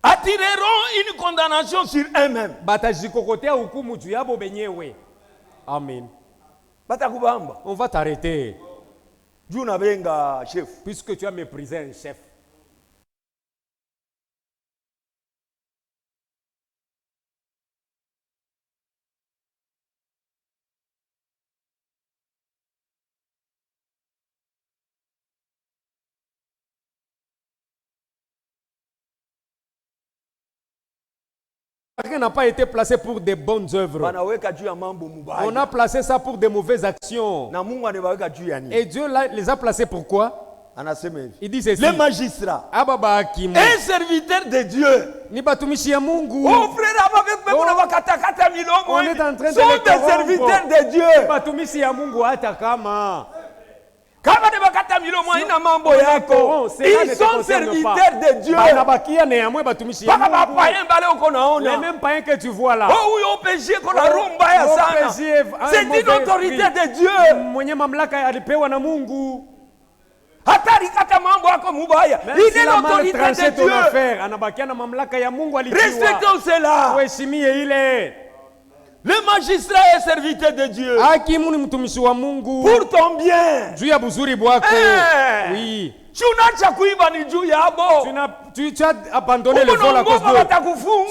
attireront une condamnation sur eux-mêmes. batajikokotea hukumu juu yabo benyewe. Amen. Batakubamba. On va t'arrêter Dieu nabenga chef. puisque tu as méprisé un chef. Rien n'a pas été placé pour des bonnes œuvres. Banaweka juu ya mambo mubaya. On a placé ça pour des mauvaises actions. Na Mungu anaweka juu ya nini? Et Dieu les a placés pourquoi? anasema hivi. Il dit ceci. Les magistrats, Aba bahakimu un serviteur de Dieu. ni batumishi ya Mungu. Oh frère, On est en train de sont les des serviteurs de Dieu. Batumishi ya Mungu hata kama Kama ni bakata milomo ina mambo yako. Ils sont serviteurs de Dieu. banabakia na yamwe batumishi ya Baka Mungu. païen bale uko Les naona. mêmes païens que tu vois là. Oh huyo péché kona rumba ya sana. C'est une autorité de Dieu. Mwenye mamlaka alipewa na Mungu. Hatari kata mambo yako mubaya. Même Il si est la mal l'autorité tranché de ton Dieu. affaire, anabakia na mamlaka ya Mungu alitiwa. Respectons cela. Uheshimie ile. Le magistrat est serviteur de Dieu. Hakimu ni mtumishi wa Mungu. Pour ton bien. Juu ya buzuri bwako. Oui. Tunacha kuiba ni juu yabo. Tu as abandonné le vol à cause de...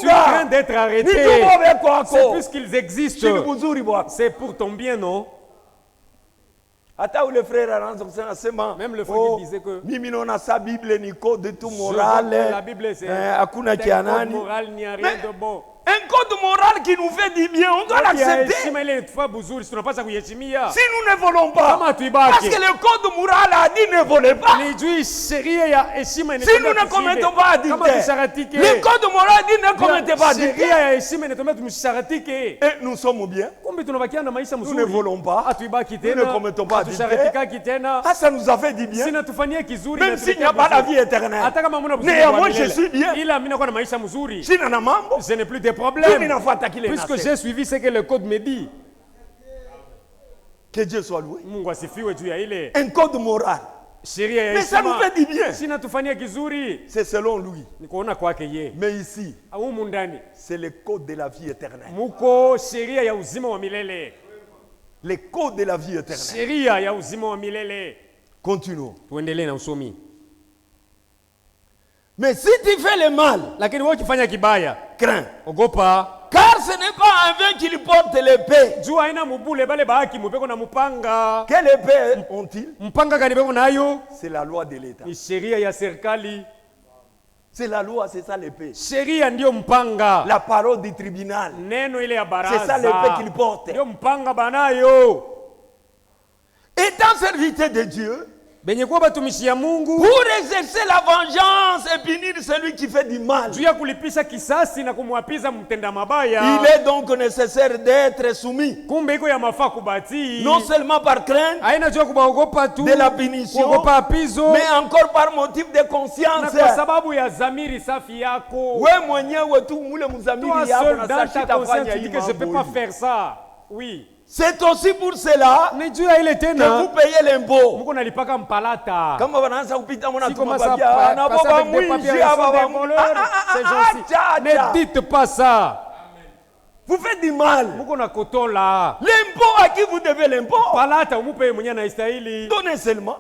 Tu crains d'être arrêté. C'est puisqu'ils existent. C'est pour ton bien, non? Même le frère qui disait que la Bible c'est un code moral, il n'y a rien de bon. Un code moral qui nous fait du bien, on doit l'accepter. Si nous ne volons pas, parce que le code moral a dit ne volez pas. Si nous ne commettons pas adultère, le code moral a dit ne commettez pas adultère. Et nous sommes bien. Nous ne volons pas. Nous ne commettons pas adultère. Ah, ça nous a fait du bien. Même s'il n'y a pas la vie éternelle. Néanmoins, je suis bien. Je n'ai plus de problème. Puisque j'ai suivi ce que le code me dit. Que Dieu soit loué. Un code moral. Mais ça nous fait du bien. C'est selon lui. Mais ici, c'est le code de la vie éternelle. Le code de la vie éternelle. Continuons. Mais si tu fais le mal, crains. Car ce n'est pas un vain qu'il porte l'épée. Quelle épée ont-ils? C'est la loi de l'État. C'est la loi, c'est ça l'épée. La parole du tribunal. C'est ça l'épée qu'il porte. Étant serviteur de Dieu, pour exercer la vengeance et punir celui qui fait du mal, il est donc nécessaire d'être soumis, non seulement par crainte de la punition, mais encore par motif de conscience. Je ne peux pas faire ça. Oui. C'est aussi pour cela que vous payez l'impôt. Ne dites pas ça. Vous faites du mal. L'impôt à qui vous devez l'impôt? Donnez seulement.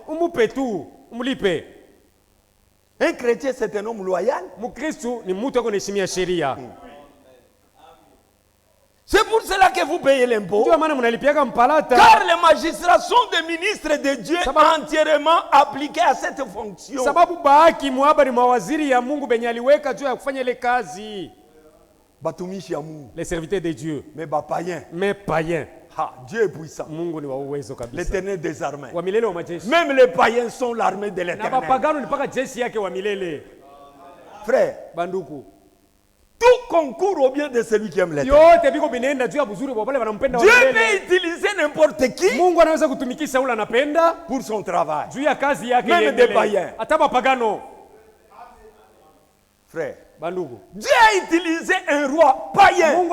Un chrétien, c'est un homme loyal. C'est pour cela que vous payez l'impôt. Car les magistrats sont des ministres de Dieu entièrement appliqués à cette fonction. Les serviteurs de Dieu. Mais païens. Dieu est puissant. L'Éternel des armées. Même les païens sont l'armée de l'Éternel. Frère, tout concourt au bien de celui qui aime l'Éternel. Dieu peut utiliser n'importe qui pour son travail. Même des païens. Frère, Dieu a utilisé un roi païen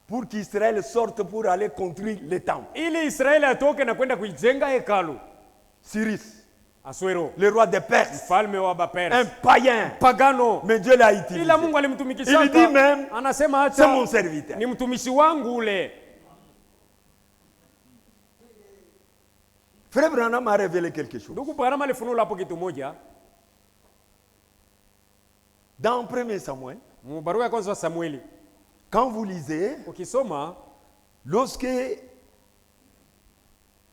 pour qu'Israël sorte pour aller construire le temple. Cyrus, le roi des Perses, un païen, mais Dieu l'a utilisé. Il dit même, c'est mon serviteur. Frère Branham a révélé quelque chose. Dans 1 Samuel, quand vous lisez, lorsque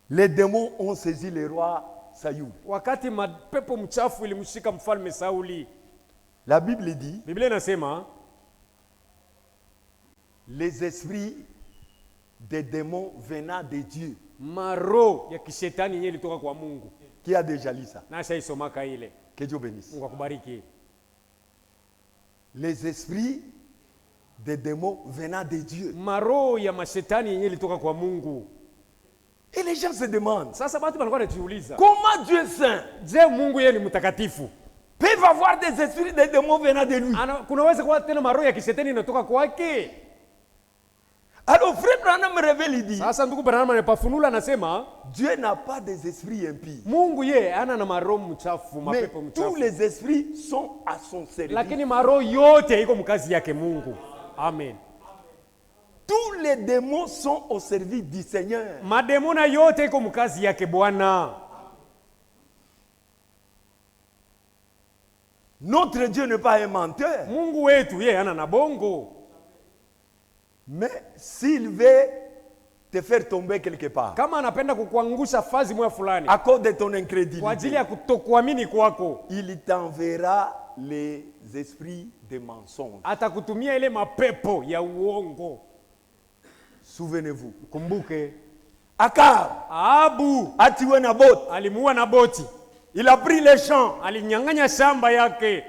les démons ont saisi le roi Saül, la Bible dit, les esprits des démons venant de Dieu. Maro ya kishetani yenye ilitoka kwa Mungu. Qui a déjà lu ça? Na shaisomaka ile. Que Dieu bénisse. Mungu akubariki. Les esprits des démons venant de Dieu. Maro ya mashetani yenye ilitoka kwa Mungu. Et les gens se demandent, sasa watu wanakuwa wanajiuliza, comment Dieu est saint? Je, Mungu yeye ni mtakatifu? Peuvent avoir des esprits des démons venant de lui. Kunaweza kuwa tena maroho ya kishetani inatoka kwake? Alors frère Branham révèle, il dit, sasa ndugu Branham anapafunula anasema, Dieu n'a pas des esprits impies. Mungu yeye ana na maroho mchafu, mapepo mchafu. Tous les esprits sont à son service. Lakini maroho yote iko mkazi yake Mungu. Amen. Tous les démons sont au service du Seigneur. Mademona yote iko mkazi yake Bwana. Notre Dieu n'est pas un menteur. Mungu wetu yeye ana na bongo. Mais s'il veut te faire tomber quelque part, kama anapenda kukuangusha fazi moja fulani, à cause de ton incrédulité, kwa ajili ya kutokuamini kwako, il t'enverra les esprits de mensonge. Atakutumia ile mapepo ya uongo. Souvenez-vous. Kumbuke. Ahabu a tué Naboth. Alimuua Naboti. Il a pris les champs. Alinyang'anya shamba yake.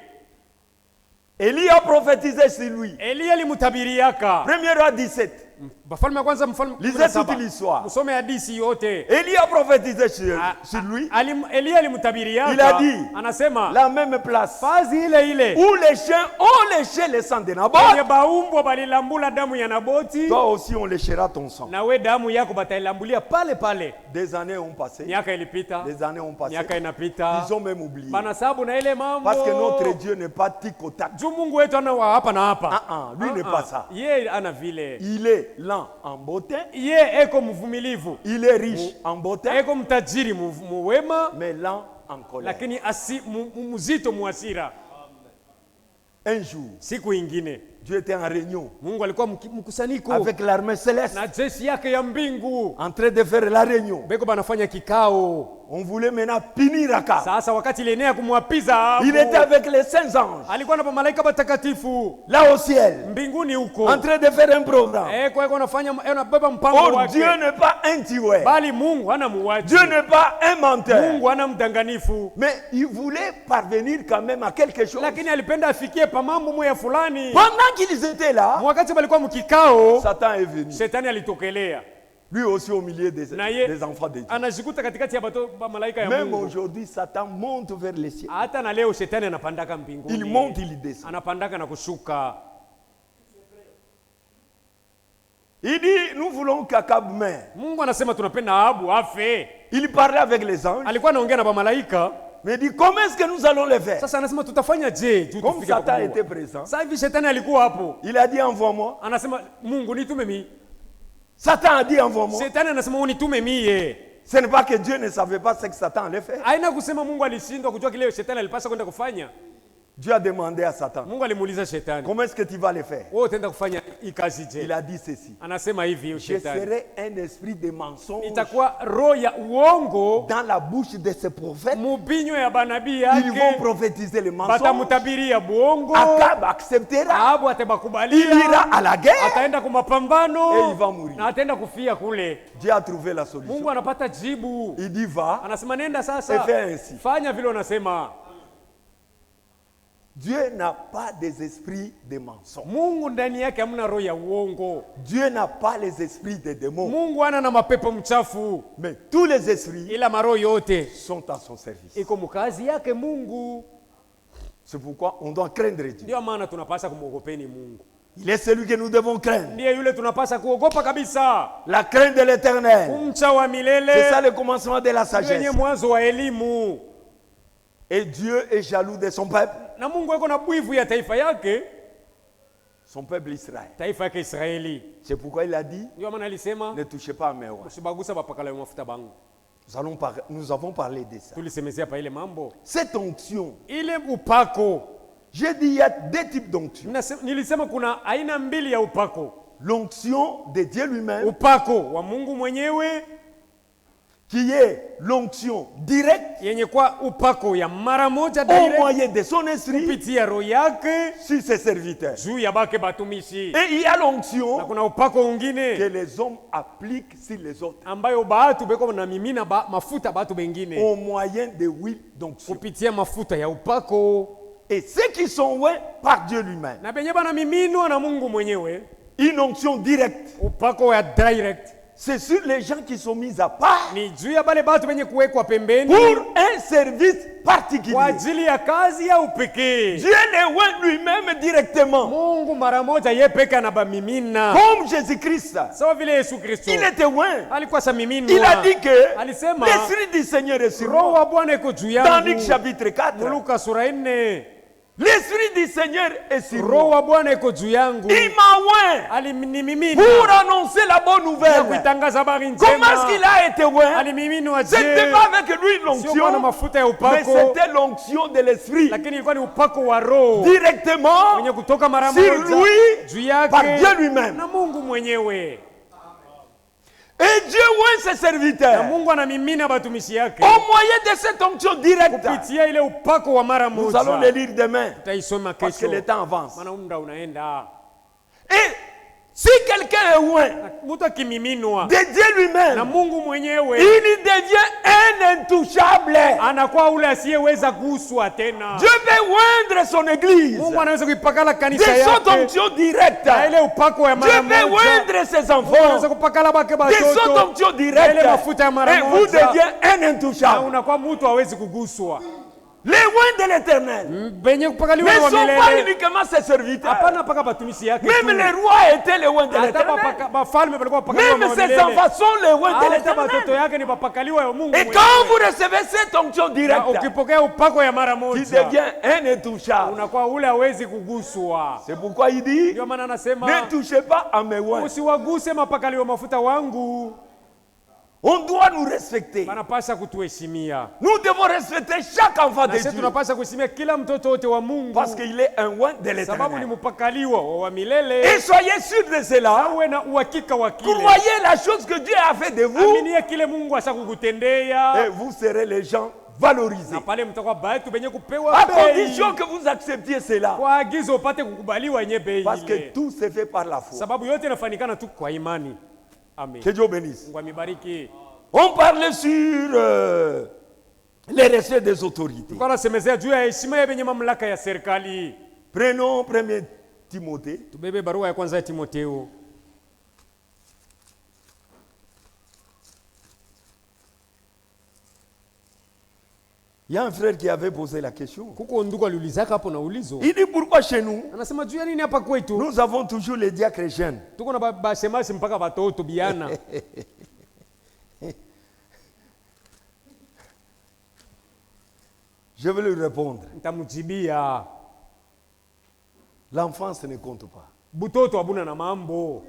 Élie a prophétisé sur lui. Elia alimtabiriaka. 1 Roi 17. Bafalme ya kwanza mfalme. Lisez toute l'histoire. Musome hadithi yote. Élie a prophétisé sur lui. Elia alimtabiriaka. Il a dit, anasema, la même place fazi ile où les chiens ont léché le sang de Naboth, ye baumbwa balilambula damu ya Naboti, toi aussi on léchera ton sang. Na we damu yako batailambulia pale pale. Des années ont passé. Miaka ilipita. Des années ont passé. Miaka inapita. Ils ont même oublié. Banasabu na ile mambo. Parce que notre Dieu n'est pas tic au tac. Mungu wetu ana wa hapa na hapa. Lui n'est pas ça. Yeye ana vile. Il est lent en beauté. Yeye eko mvumilivu. Il est riche en beauté. Eko mtajiri muwema. Mais lent en colère. Lakini mzito muasira. Un jour, siku ingine, Dieu était en réunion. Mungu alikuwa mkusanyiko avec l'armée céleste. Na jeshi yake ya mbingu. En train de faire la réunion. Beko banafanya kikao. On voulait maintenant punir Akab. Sasa wakati Lenea kumwapiza, il était avec les saints anges. Alikuwa na malaika watakatifu. Là au ciel. Mbinguni huko. En train de faire un programme. Kwa hiyo anafanya anabeba mpango wake. Dieu n'est pas un tueur. Bali Mungu hana muuaji. Dieu n'est pas un menteur. Mungu hana mdanganifu. Mais il voulait parvenir quand même à quelque chose. Lakini alipenda afikie pa mambo moja fulani. Pendant qu'ils étaient là, wakati walikuwa mkikao, Satan est venu. Shetani alitokelea. Lui aussi au milieu des enfants de Dieu. Anajikuta katikati ya malaika ya Mungu. Même aujourd'hui, Satan monte vers les cieux. Hata na leo Shetani anapandaka mbinguni. Il monte, il descend. Anapandaka na kushuka. Il dit, nous voulons qu'Akab meure. Mungu anasema tunapenda Ahabu afe. Il parlait avec les anges. Alikuwa anaongea na malaika. Mais dit, comment est-ce que nous allons le faire? Sasa anasema tutafanya je? Comme Satan était présent. Sasa hivi Shetani alikuwa hapo. Il a dit, envoie-moi. Anasema Mungu nitume mimi. Satan a dit, envoie-moi. Shetani anasema unitume mie. Ce n'est pas que Dieu ne savait pas ce que Satan allait faire. Haina kusema Mungu alishindwa kujua kile Shetani alipaswa kwenda kufanya. Dieu a demandé à Satan. Mungu alimuuliza Shetani. Comment est-ce que tu vas le faire? Wewe utaenda kufanya hii kazi je? Il a dit ceci. Anasema hivi Shetani. Je serai un esprit de mensonge. Itakuwa roho ya uongo dans la bouche de ces prophètes. Mubinyo ya banabii yake. Ils vont prophétiser les mensonges. Batamutabiria buongo. Akab acceptera. Ahabu atabakubalia. Il ira à la guerre. Ataenda kwa mapambano. Et il va mourir. Na ataenda kufia kule. Dieu a trouvé la solution. Mungu anapata jibu. Il dit va. Anasema nenda sasa. Et fais ainsi. Fanya vile unasema. Dieu n'a pas des esprits de mensonges. Mungu ndani yake hamna roho ya uongo. Dieu n'a pas les esprits des démons. Mungu hana na mapepo mchafu. Mais tous les esprits ila maroho yote sont à son service. Iko mkazi yake Mungu. C'est pourquoi on doit craindre Dieu. Ndio maana tunapaswa kumwogopeni Mungu. Il est celui que nous devons craindre. Ndiye yule tunapaswa kuogopa kabisa. La crainte de l'Éternel. Kumcha wa milele. C'est ça le commencement de la sagesse. Ndiye mwanzo wa elimu. Et Dieu est jaloux de son peuple. Na Mungu yuko na bwivu ya taifa yake. Son peuple Israël. Taifa yake Israeli. C'est pourquoi il a dit, ndio maana alisema, ne touchez pas à mes rois. Usibagusa bapakala mafuta bangu. Nous avons parlé de ça. Tulisemezea pa ile mambo. Cette onction. Ile upako. J'ai dit il y a deux types d'onction. Nilisema kuna aina mbili ya upako. L'onction de Dieu lui-même. Upako wa Mungu mwenyewe. qui est l'onction directe yenye kwa upako ya mara moja au direct moyen de son esprit kupitia roho yake sur ses serviteurs. juu ya bake batumishi. Et il y a Na l'onction kuna upako ungine que les hommes appliquent sur les autres ambayo batu beko na mimina mafuta batu bengine au moyen de huile d'onction. kupitia mafuta ya upako. Et ceux qui sont oués par Dieu lui-même, Na benye bana miminwa na Mungu mwenyewe, une onction directe, upako ya direct c'est sur les gens qui sont mis à part ni juu ya bale batu benye kuwekwa pembeni pour un service kwa particulier. ajili ya kazi ya upekee. Dieu les oint lui-même directement, Mungu mara moja ye peke anabamimina comme Jésus-Christ. sawa vile Yesu Kristo Il était oint. alikuwa sa miminwa. Il a dit que Alisema l'Esprit du Seigneur est sur roho moi. wa Bwana iko juu Dans Luc yangu. chapitre 4, Luka sura 4. l'Esprit du Seigneur est sur Roho moi. wa Bwana iko juu yangu. Il m'a oint Alinimimina pour annoncer la bonne ya nouvelle. kuitangaza habari Comment est-ce njema. qu'il a été oint? Alimiminwa Ce n'était je pas avec lui sio kwa na l'onction, mafuta ya mais upako, c'était l'onction de l'Esprit. lakini ilikuwa ni upako wa roho Directement mwenye kutoka mara sur moja lui juu par yake Dieu lui-même. na Mungu mwenyewe. Et Dieu oint ses Na serviteurs Mungu anamimina batumishi yake au moyen de cette onction directe. kupitia ile upako wa mara Nous allons moja. le lire demain Tutaisoma parce que kesho le temps avance. maana muda unaenda. Et si quelqu'un est oint Mtu akimiminwa de Dieu na lui-même, Mungu mwenyewe il devient un intouchable. anakuwa ule asiyeweza guswa tena. Dieu peut oindre son église Mungu anaweza kuipakala de kanisa cette yake onction directe. na ile upako ya Dieu mara peut moja. oindre ses Mungu anaweza enfants kupakala bake de cette batoto onction na directe. ile mafuta ya mara Et vous moja, devenez un na intouchable. unakuwa mtu hawezi kuguswa. Les oints de l'éternel Benye ne kupakaliwa wa sont pas milele uniquement ses serviteurs. hapana paka batumishi yake Même tu. les rois étaient les oints de Hata l'éternel. bafalme balikuwa wapakaliwa Même wa ses milele. enfants sont les oints de Hata batoto l'éternel. yake ni bapakaliwa ya Mungu Et mwenyewe. quand vous recevez cette onction Na directe, ukipokea upako ya mara tu moja deviens un intouchable. unakuwa ule hawezi kuguswa. C'est pourquoi il dit, Ndio maana anasema ne touchez pas à mes oints. usiwaguse mapakaliwa mafuta wangu. On doit nous respecter. Wanapasha kutuheshimia. Nous devons respecter chaque enfant de Na sisi Dieu. tunapasha kuheshimia kila mtoto wote wa Mungu Parce qu'il est un oint de sababu ni l'éternel. mpakaliwa wa milele. Et soyez sûrs de cela. Uwe na uhakika wa kile. Croyez la chose que Dieu a fait de vous. Aminie kile Mungu ashakukutendea. Et vous serez les gens valorisés. Na pale mtakuwa batu benye kupewa À bei. condition que vous acceptiez cela. Kwa agizo upate kukubaliwa yenye bei Parce que ile. tout se fait par la foi. Sababu yote inafanikana tu kwa imani. Amen. Que Dieu bénisse. Mungu amibariki. On parlait sur les respects des autorités. Kwa nasemezea juu ya heshima ya benye mamlaka ya serikali. Prenons 1 Timothée. Tubebe barua ya kwanza ya Timotheo. Il y a un frère qui avait posé la question. Kuko ndugu aliulizaka hapo na ulizo. Il dit pourquoi chez nous, Anasema juu ya nini hapa kwetu? nous avons toujours les diacres jeunes. Tuko na bashemasi mpaka batoto biana. Je vais lui répondre. Nitamjibia. L'enfance ne compte pas. Butoto abuna na mambo.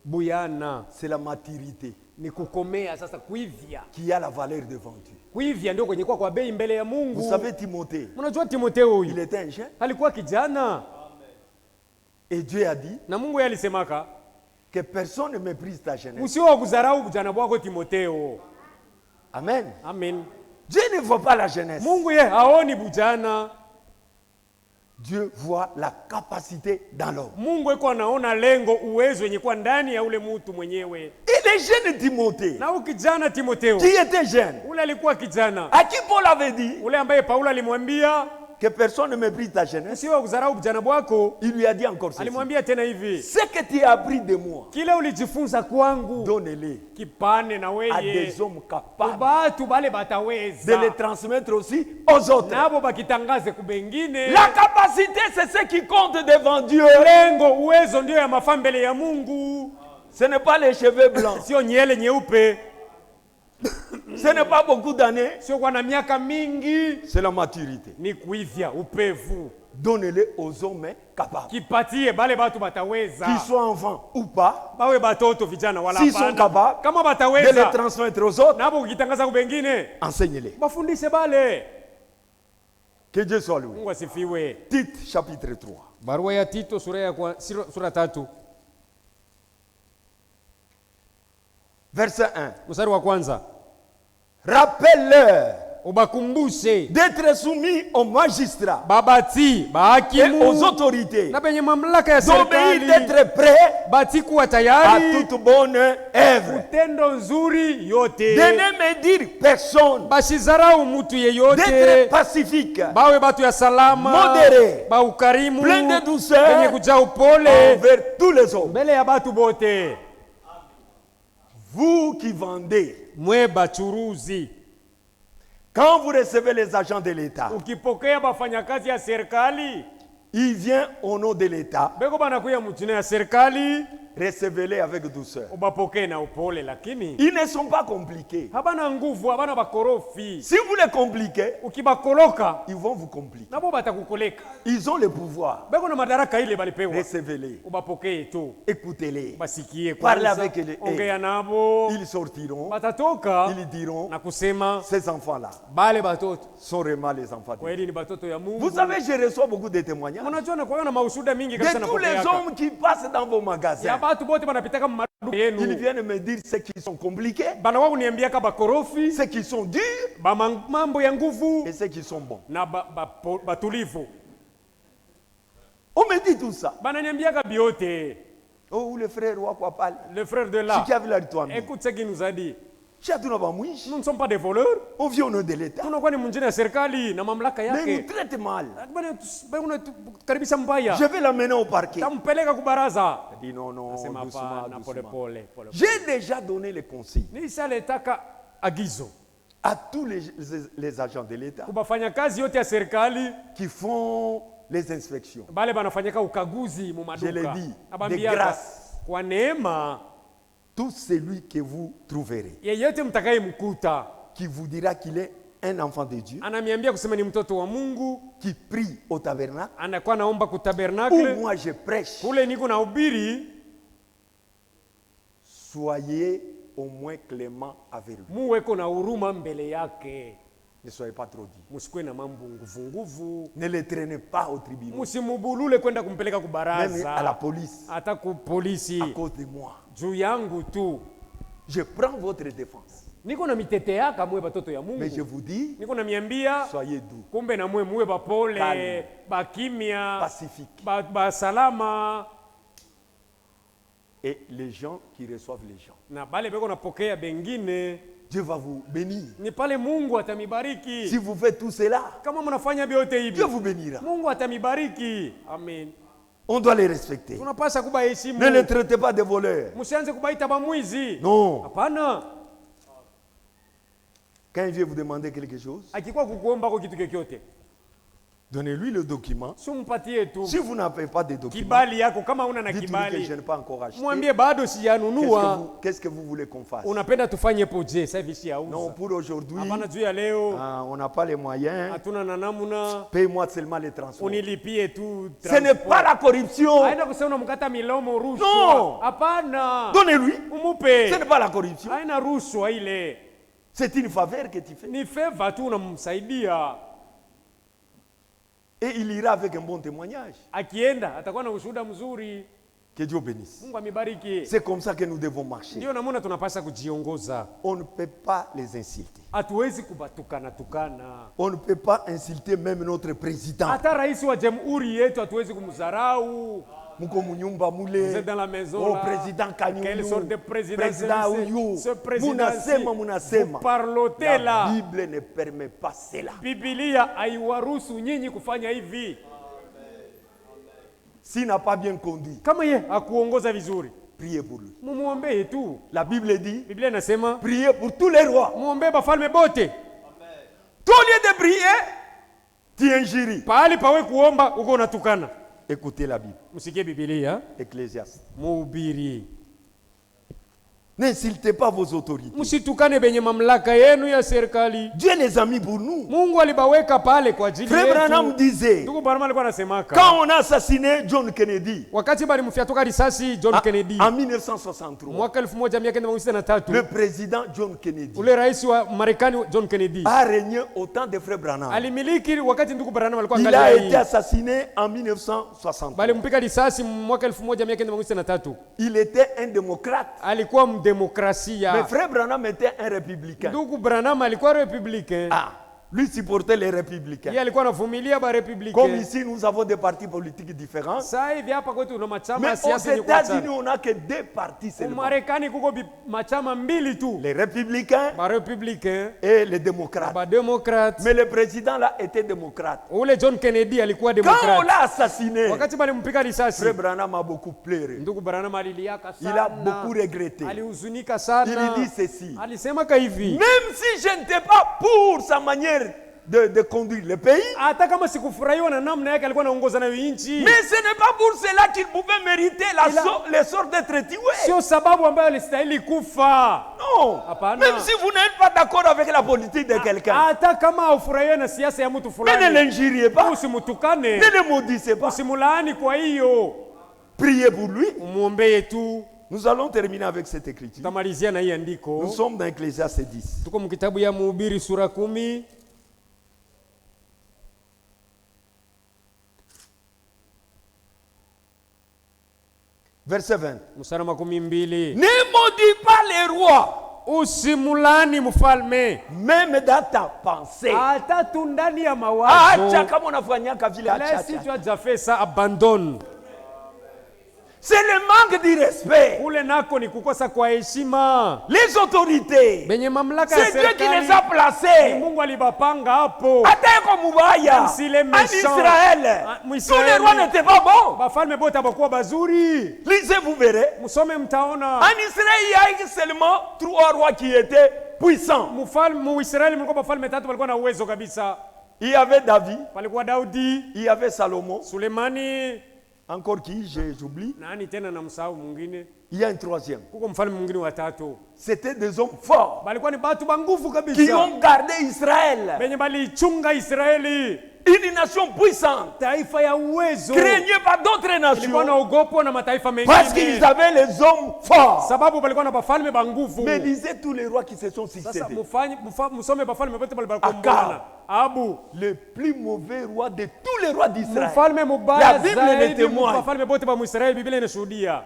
Buyana. C'est la maturité Ni kukomea sasa kuivya. qui a la valeur devant Dieu. Kuivya ndio kwenye kwa bei mbele ya Mungu. Vous savez, Timothée, Mnajua Timotheo il huyu était un jeune. alikuwa kijana Et Dieu a dit na Mungu yeye alisemaka que personne ne méprise ta jeunesse. usio wa kudharau ujana wako Timotheo. Amen. Amen. Dieu ne voit pas la jeunesse. Mungu yeye haoni bujana. Dieu voit la capacité dans l'homme. Mungu eko anaona lengo, uwezo wenye kwa ndani ya ule mtu mwenyewe. Et le jeune Timothée, Na ukijana Timotheo qui était jeune, ule alikuwa kijana à qui Paul avait dit ule ambaye Paulo alimwambia que personne ne méprise ta jeunesse, usio wa kudharau ujana wako. il lui a dit encore ceci. Alimwambia tena hivi, Ce que tu as appris de moi, kile ulijifunza kwangu donne-le kipane na à weye des hommes capables batu bale de bataweza les transmettre aussi aux autres. nabo bakitangaze kubengine. La capacité, c'est ce qui compte devant Dieu. Lengo, uwezo ndio ya mafaa mbele ya Mungu, Ce n'est pas les cheveux blancs. sio nyele nyeupe, Ce n'est pas beaucoup d'années. sio kwa na miaka mingi. C'est la maturité. Ni kuivya upevu. Donnez-le aux hommes capables. Kipatie bale batu bataweza, Qu'ils soient enfants ou pas, bawe batoto vijana wala s'ils sont hapana. capables Kama de les bataweza transmettre aux autres, nabo ukitangaza kubengine enseignez-les. bafundishe bale. Que Dieu soit loué. Mungu asifiwe. Tite chapitre 3. Barua ya Tito sura 3 Verset 1. mstari wa kwanza. Rappelle-leur ubakumbushe d'être soumis aux magistrats babati bahakimu et aux autorités, na benye mamlaka ya d'obéir, serikali d'être prêts bati kuwa à tayari toute bonne œuvre, utendo nzuri yote, de ne me dire personne, bashizarau mutu yeyote, d'être pacifique, bawe batu ya salama, modéré, ba ukarimu, plein de douceur benye kujaa upole envers tous les hommes. mbele ya batu bote. Vous qui vendez, Mwe bachuruzi, quand vous recevez les agents de l'État, ukipokea bafanyakazi ya serikali, il vient au nom de l'État, beko banakuya mutune ya serikali, recevez-les avec douceur. ubapokee na upole, lakini Ils ne sont pas compliqués. habana nguvu, habana bakorofi. Si vous les compliquez, Ukibakoloka ils vont vous compliquer. nabo batakukoleka. Ils ont le pouvoir. Beko na madaraka ile balipewa, Recevez-les, ubapokee tu, écoutez-les, basikie parlez kwanza, avec les ongea nabo, Ils sortiront, batatoka ils diront, na kusema ces enfants-là bale batoto sont vraiment les enfants de Dieu. kweli ni batoto ya Mungu. Vous savez, je reçois beaucoup de témoignages Mnajua na kwa na maushuda mingi kabisa de na tous les hommes qui passent dans vos ya magasins. batu bote banapitaka mu maduka yenu, Ils viennent me dire ceux qui sont compliqués, bana wao niambia ka bakorofi, ceux qui sont durs ba mambo ya nguvu et ceux qui sont bons. na batulivu. On me dit tout ça. Bana niambia ka biote. Oh, le frère Wakwa parle. Le frère de là, Qui a vu la victoire? écoute ce qu'il nous a dit. Nous Nous ne sommes pas des voleurs. On vit au nom de l'État. Tunakuwa ni munjini ya serikali na mamlaka Mais il nous yake. traite mal. Karibisha mbaya. Je vais l'amener au parquet. Tampeleka kubaraza. Il dit non, non, Nasema doucement, hapana, pole doucement. pole pole. J'ai déjà donné les conseils Nishaletaka agizo à tous les agents de l'État kubafanya kazi yote ya serikali qui font les inspections. bale banafanyaka ukaguzi mu Je l'ai maduka. dit, Abambia de grâce. kwa neema Tout celui que vous trouverez yeyote mtakaye mkuta qui vous dira qu'il est un enfant de Dieu, ananiambia kusema ni mtoto wa Mungu, qui prie au tabernacle, anakuwa naomba où kutabernakle moi je prêche, kule niko na ubiri, soyez au moins clément avec lui. muweko na huruma mbele yake, Ne soyez pas trop dit. musikwe na mambo nguvu. Ne le traînez pas au tribunal, Musimubulule kwenda kumpeleka même kubaraza à la police, hata ku polisi à cause de moi. juu yangu tu. Je prends votre défense. Niko na miteteaka mwe batoto ya Mais je Mungu, vous dis, niko na miambia soyez doux, kumbe na muwe bapole, Calme. bakimya, pacifiques. basalama, Et les gens qui reçoivent les gens, na bale beko napokea bengine, Dieu va vous bénir. ni pale Mungu atamibariki. Si vous faites tout cela, Kama mnafanya vyote hivi, Dieu vous bénira. Mungu atamibariki. Amen. On doit les respecter. Tunapaswa kubaheshimu. Ne les traitez pas de voleurs. Msianze kubaita bamwizi. Non. Hapana. Quand il vient vous demander quelque chose, Akikuwa kukuomba kwa kitu kyokyote, donnez-lui le document. simpatie tu Si vous n'avez pas de document, kibali yako. Kama una na dites-lui que je kibali, n'ai pas encore acheté. mwambie bado sijanunua. Qu'est-ce que vous voulez qu'on fasse? Unapenda tufanye poje? Sasa hivi si Non, auza. pour aujourd'hui, Hapana, juu ya leo on n'a pas les moyens. hatuna na namna, Paye-moi seulement les transports. unilipie tu. Ce n'est pas la corruption. Haina kusema unamkata milomo No. rushwa. Hapana. Donnez-lui. Umupe. Ce n'est pas la corruption. Haina rushwa ile. C'est une faveur que tu fais. Ni favor tu unamsaidia. Et il ira avec un bon témoignage. Akienda atakuwa na ushuhuda mzuri. Que Dieu bénisse. Mungu amibariki. C'est comme ça que nous devons marcher. Ndio namna tunapaswa kujiongoza. On ne peut pas les insulter. Hatuwezi kubatukana tukana. On ne peut pas insulter même notre président. Hata rais wa jamhuri yetu hatuwezi kumdharau. Muko munyumba Vous mule. êtes dans la maison Oh, là. président Quelle sorte de Kanyunyu. président Président c'est Uyu. ce président Munasema, munasema. parloter La là. Bible ne permet pas cela. Biblia haiwaruhusu nyinyi kufanya hivi. S'il n'a pas bien conduit, Kama ye akuongoza vizuri, priez pour lui. mumuombee tu. La Bible dit, Biblia inasema priez pour tous les rois. muombee bafalme bote. Au lieu de prier, tu injures. Pahali pawe kuomba uko unatukana. Écoutez la Bible. Msikie Biblia, Ecclésiaste. muhubiri. N'insultez pas vos autorités. Msitukane benye mamlaka yenu ya serikali. Dieu les a mis pour nous. Mungu alibaweka pale kwa ajili Frère Branham yetu. disait, Ndugu Branham alikuwa anasemaka, quand on a assassiné John Kennedy wakati balimfyatuka risasi John Kennedy en 1963, mwaka 1963, le président John Kennedy ule rais wa Marekani John Kennedy a régné au temps de Frère Branham. alimiliki wakati ndugu Branham alikuwa Il a angalia été hii. assassiné en 1963. Balimpika risasi mwaka 1963. Il était un démocrate. Alikuwa demokrasia. Mais frère Branham était un républicain. Ndugu Branham alikuwa républicain. Ah, lui supportait les républicains. Yeye alikuwa anavumilia ba républicain. Comme ici nous avons des partis politiques différents. Sasa hivi hapa kwetu una machama Mais ya aux siasa yenye États-Unis on n'a que deux partis seulement. Marekani kuko machama mbili tu. Les républicains Ba républicain et les démocrates. Ba démocrate. Mais le président là était démocrate. Ule John Kennedy alikuwa démocrate. Quand on l'a assassiné, wakati balimpiga risasi, frère Branham a beaucoup pleuré. Ndugu Branham aliliaka sana. Il a beaucoup regretté. Alihuzunika sana. Il dit ceci. Alisema hivi. Même si je n'étais pas pour sa manière de conduire le pays, hata kama sikufurahiwa na namna yake alikuwa anaongoza nayo nchi, mais ce n'est pas pour cela qu'il pouvait mériter le sort d'être tué. Sio sababu ambayo alistahili kufa. Non. Hapana. Même si vous n'êtes pas d'accord avec la politique de quelqu'un, hata kama ufurahiwe na siasa ya mtu fulani, ne l'injuriez pas, usimutukane, ne le maudissez pas, usimulaani. Kwa hiyo priez pour lui. Umuombee tu. Nous allons terminer avec cette écriture. Tutamalizia na hii andiko. Nous sommes dans Ecclésiaste 10. Tuko mkitabu ya Mhubiri sura 10. Verset 20. Mstari wa 12. Ne maudis pas les rois. Usimulani mfalme. Même dans ta pensée. Hata tu ndani ya mawazo. Acha kama unafanyaka vile acha. Si tu as déjà fait ça, abandonne. C'est le manque de respect. Kule nako ni kukosa kwa heshima. Les autorités, benye mamlaka ya c'est Dieu qui les a Ni placés. Mungu alibapanga hapo. Hata comme Mubaya, Même s'il est en méchant. Israël, tous Mwisraeli. les rois n'étaient pas bons. Bafalme bote abakuwa bazuri. Lisez, vous verrez. Musome mtaona. En Israël, il y a eu seulement 3 rois qui étaient puissants. Muisraeli mlikuwa bafalme 3 walikuwa na uwezo kabisa. Il y avait David, Palikuwa Daudi, il y avait Salomon, Sulemani, encore qui, j'oublie. nani tena na msahau mwingine? Il y a un troisième. Kuko mfalme mwingine wa tatu. C'était des hommes forts Balikuwa ni batu banguvu kabisa. qui ont gardé Israël. Benye balichunga Israeli. Une nation puissante, Taifa ya uwezo. craignée par d'autres Ilikuwa nations naogopwa na mataifa mengine. parce qu'ils avaient les hommes forts. Sababu balikuwa na bafalme banguvu. Mais lisez tous les rois qui se sont Sasa succédés. musome bafalme bote balikuwa Akab, Abu, le plus mauvais roi de tous les rois d'Israël. mfalme La mubaya Bible le zaidi témoigne. bafalme bote ba Israeli, Biblia inashuhudia.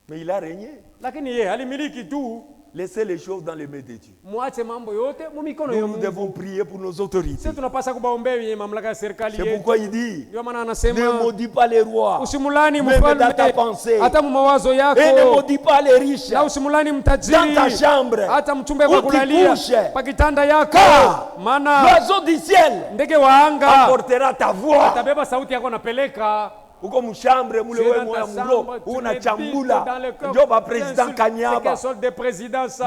Mais il a régné. Lakini yeye alimiliki tu. Laissez les choses dans les mains de Dieu. Muache mambo yote mu mikono ya Nous Mungu. devons prier pour nos autorités. Sisi tunapaswa kubaombea wenye mamlaka ya serikali C'est yetu. pourquoi il dit, Ndio maana ne anasema maudis pas les rois, usimulani même dans ta mfalme pensée, hata mu mawazo et ne yako. maudis pas les riches Na usimulani mtajiri dans ta chambre, hata mchumba où kwa tu kulalia couches. pa kitanda yako. Car Maana l'oiseau du ciel ndege wa anga apportera ta voix. atabeba sauti yako napeleka. Uko mshambre mule wewe moya muro unachambula ndio ba president Kanyaba.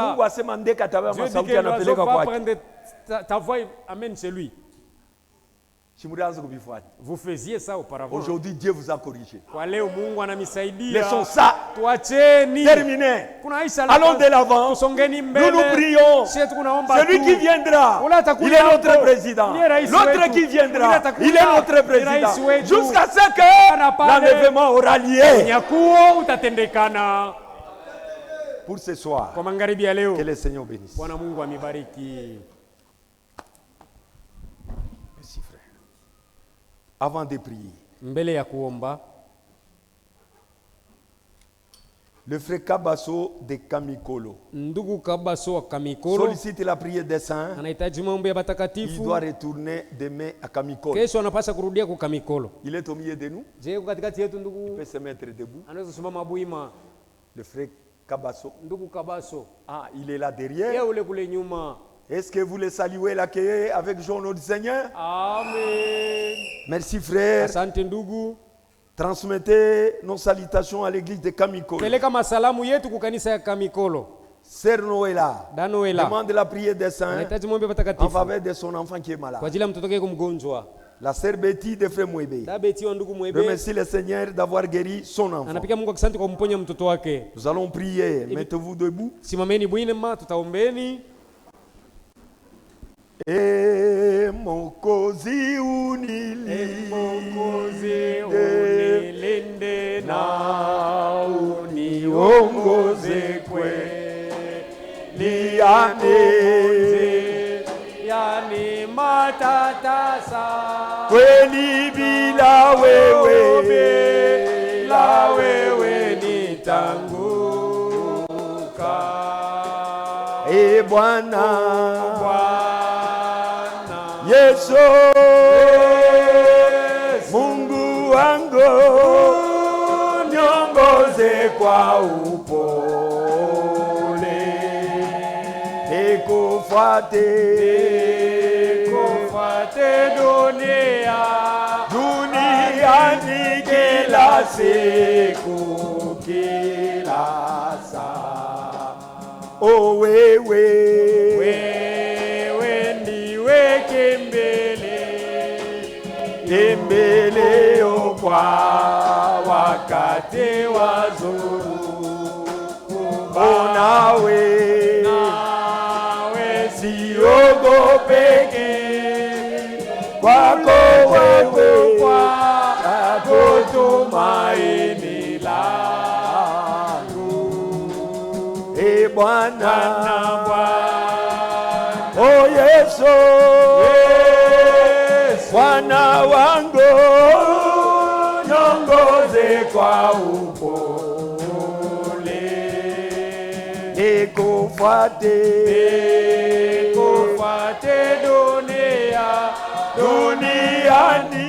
Mungu asema ndeka atabeba masauti anapeleka kwake. Ta voix amène chez lui. Vous faisiez ça auparavant. Aujourd'hui, Dieu vous a corrigé. Laissons ça. Terminé. Allons de l'avant. Nous nous prions. Celui qui viendra, il est notre président. L'autre qui viendra, il est notre président. Jusqu'à ce que l'enlèvement aura lieu. Pour ce soir, que le Seigneur bénisse. Avant de prier, le frère Kabaso de Kamikolo sollicite la prière des saints. Il doit retourner demain à Kamikolo. Il est au milieu de nous. Il peut se mettre debout. Le frère Kabaso. Ah, il est là derrière. Est-ce que vous le saluez, l'accueillez avec joie au nom du Seigneur? Amen. Merci frère. Transmettez nos salutations à l'église de Kamikolo. Sœur Noëlla demande la prière des saints en faveur de son enfant qui est malade. La sœur Betty de Frère Mouébé remercie le Seigneur d'avoir guéri son enfant. Nous allons prier. Mettez-vous debout. Mokozi unilinde na uniongoze kweli yani matatasa kweli bila wewe ni tangu Bwana, Yesu, Mungu wangu, niongoze kwa upole, nikufuate duniani kila siku, kila saa. Oh, wewe ndiwe kimbilio kwa wakati wa dhuluma. Nawe siogopeke, kwako wewe tumaini langu. Bwana, oh Yesu, Bwana wangu, niongoze kwa upole, nikufuate duniani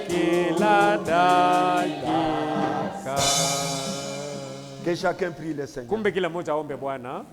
kila dakika. Que chacun prie le Seigneur. Kumbe kila mmoja aombe Bwana.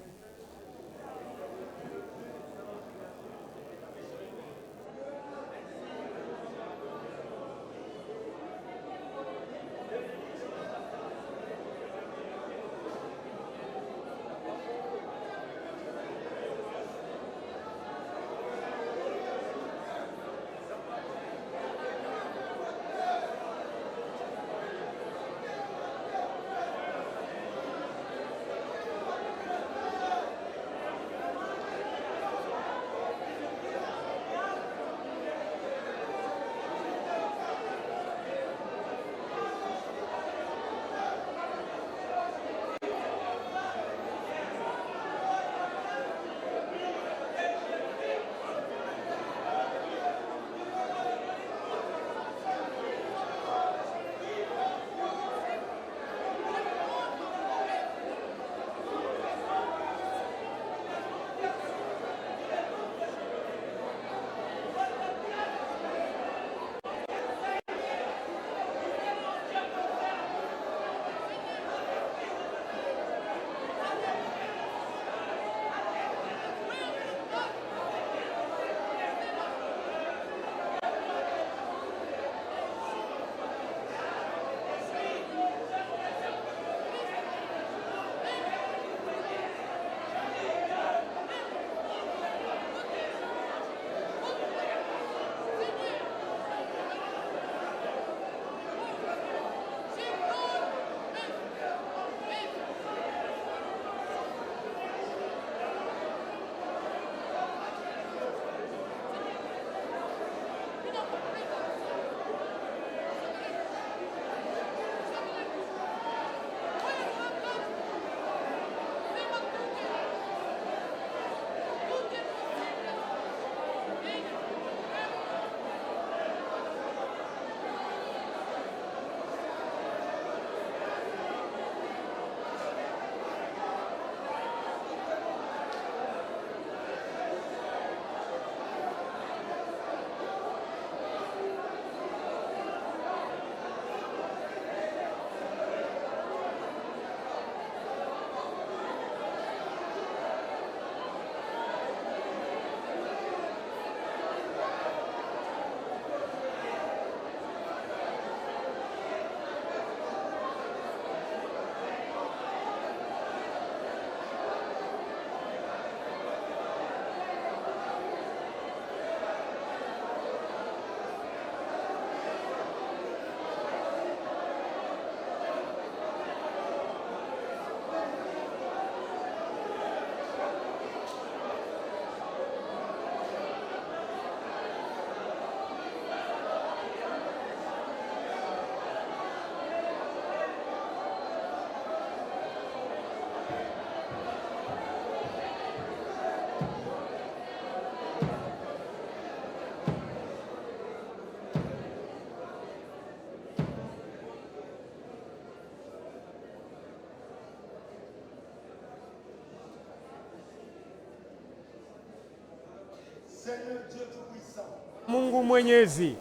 Seigneur Dieu tout-puissant. Mungu mwenyezi.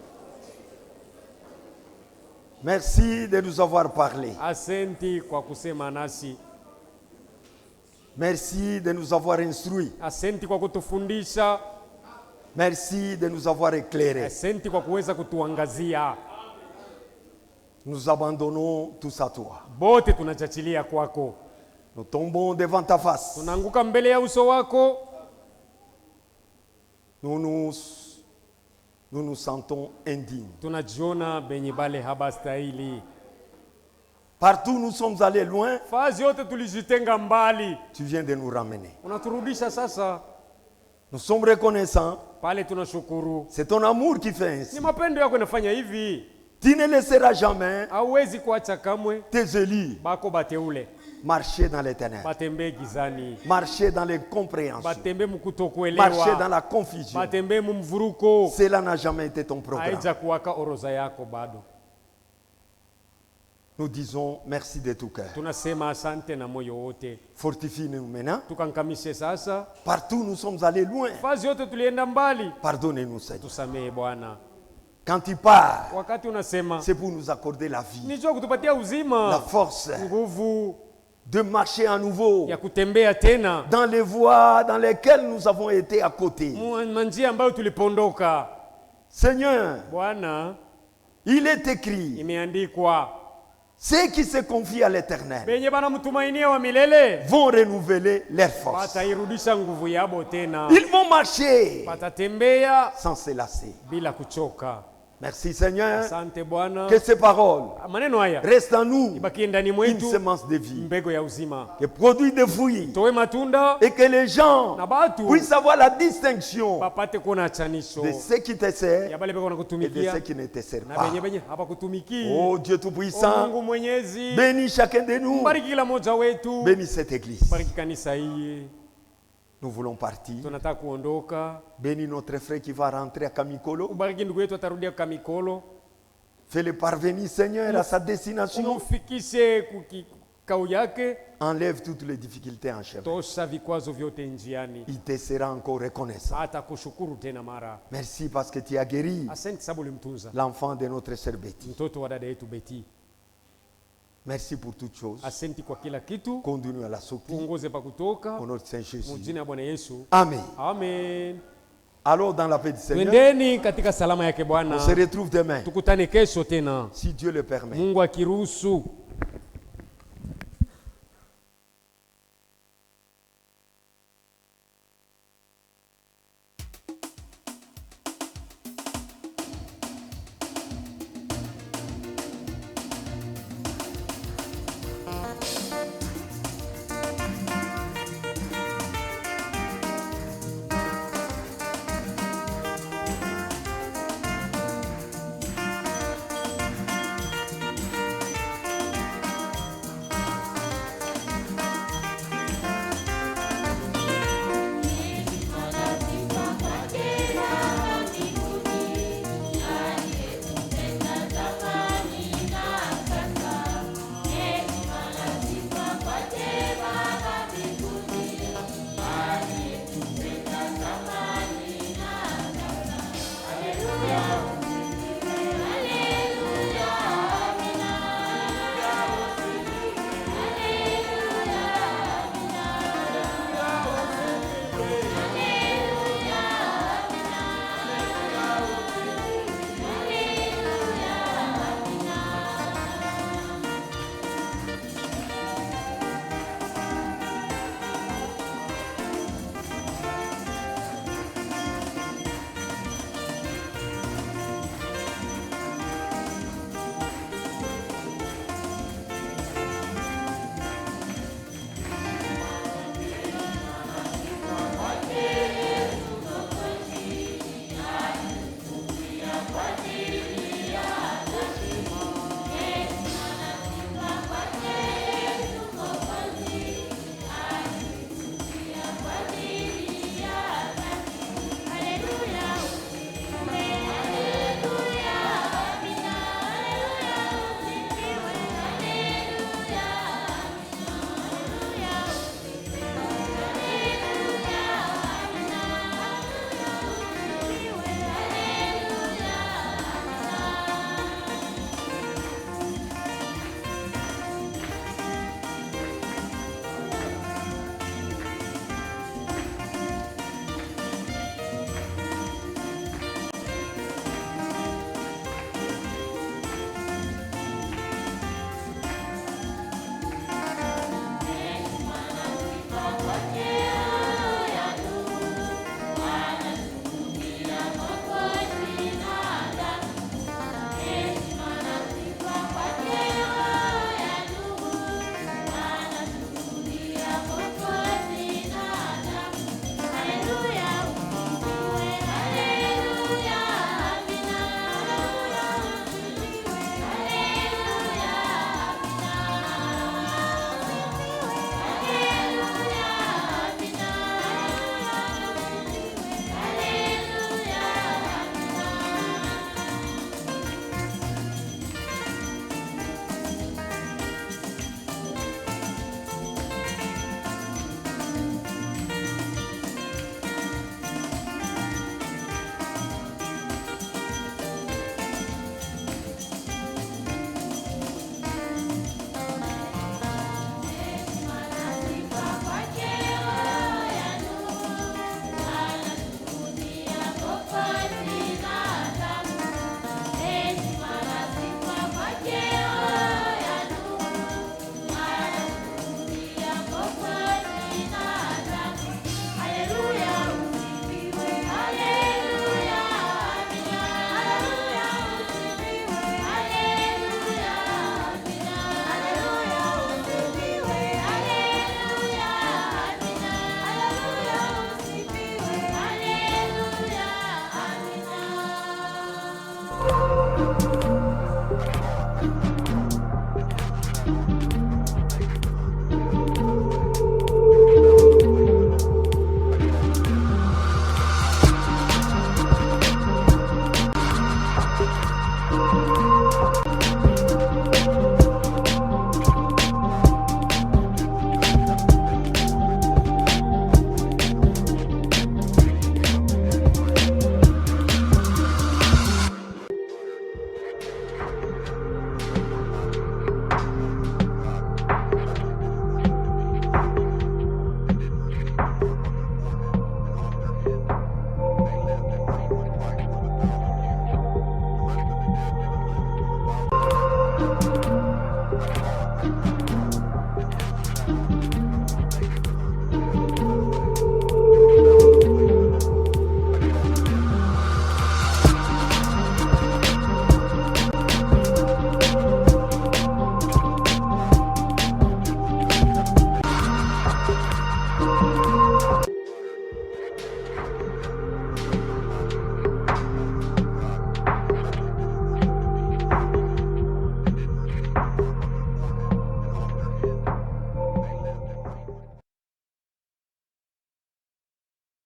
Merci de nous avoir parlé. Asante kwa kusema nasi. Merci de nous avoir instruits. Asante kwa kutufundisha. Merci de nous avoir éclairés. Asante kwa kuweza kutuangazia. Nous abandonnons tout à toi. Bote tunachachilia kwako. Nous tombons devant ta face. Tunaanguka mbele ya uso wako. Nous nous sentons indignes. Tunajiona benye bale habastahili. Partout nous sommes allés loin. Fazi yote tulijitenga mbali. Tu viens de nous ramener. Unaturudisha sasa. Nous sommes reconnaissants. Pale tunashukuru. C'est ton amour qui fait ainsi. Ni mapendo yako yanafanya hivi. Tu ne laisseras jamais hauwezi kuacha kamwe tes élus bako bateule marcher dans les ténèbres, batembe gizani, marcher dans l'incompréhension, batembe mukutokuelewa, marcher dans la confusion. batembe mumvuruko. Cela n'a jamais été ton programme. Haija kuwaka oroza yako bado. Nous disons merci de tout cœur. Tunasema asante na moyo wote. Fortifie-nous maintenant. Tukankamishe sasa. Partout nous sommes allés loin. Fazi yote tulienda mbali. Pardonnez-nous Seigneur. Tusamehe Bwana. Quand tu pars, wakati unasema, c'est pour nous accorder la vie, ni kutupatia uzima, la force, nguvu de marcher à nouveau ya kutembea tena dans les voies dans lesquelles nous avons été à côté. Manjia ambayo tulipondoka. Seigneur, Bwana, il est écrit, imeandikwa, ceux qui se confient à l'Éternel benye bana mtumainia wa milele vont renouveler leur force. Batairudisha nguvu yabo tena. Ils vont marcher batatembea sans se lasser. Bila kuchoka. Merci Seigneur. Asante Bwana. Que ces paroles maneno haya restent en nous une semence de vie, mbegu ya uzima, que produit des fruits, toe matunda, et que les gens puissent avoir la distinction bapate kuona chanisho de ceux qui te servent ya bale beko et de ceux qui ne te servent na pas. benye habakutumiki. Oh Dieu Tout-Puissant, Mungu mwenyezi, bénis chacun de nous, bariki kila moja wetu, bénis cette église. bariki kanisa hii. Nous voulons partir. Tunataka kuondoka. Bénis notre frère qui va rentrer à Kamikolo. Ubariki ndugu yetu atarudia Kamikolo. Fais-le parvenir, Seigneur, à sa destination. Umufikishe kikao yake. Enlève toutes les difficultés en chemin. Tosha vikwazo vyote njiani. Il te sera encore reconnaissant. Atakushukuru tena mara. Merci parce que tu as guéri asante sababu ulimtunza l'enfant de notre sœur Betty. Mtoto wa dada yetu Betty. Merci pour toutes choses. Asante kwa kila kitu. Conduis-nous à la sortie. Tuongoze pa kutoka. Au nom de Saint Jésus. Mjina Bwana Yesu. Amen. Amen. Alors dans la paix du Seigneur. Twendeni katika salama yake Bwana. On se retrouve demain. Tukutane kesho tena. Si Dieu le permet. Mungu akiruhusu.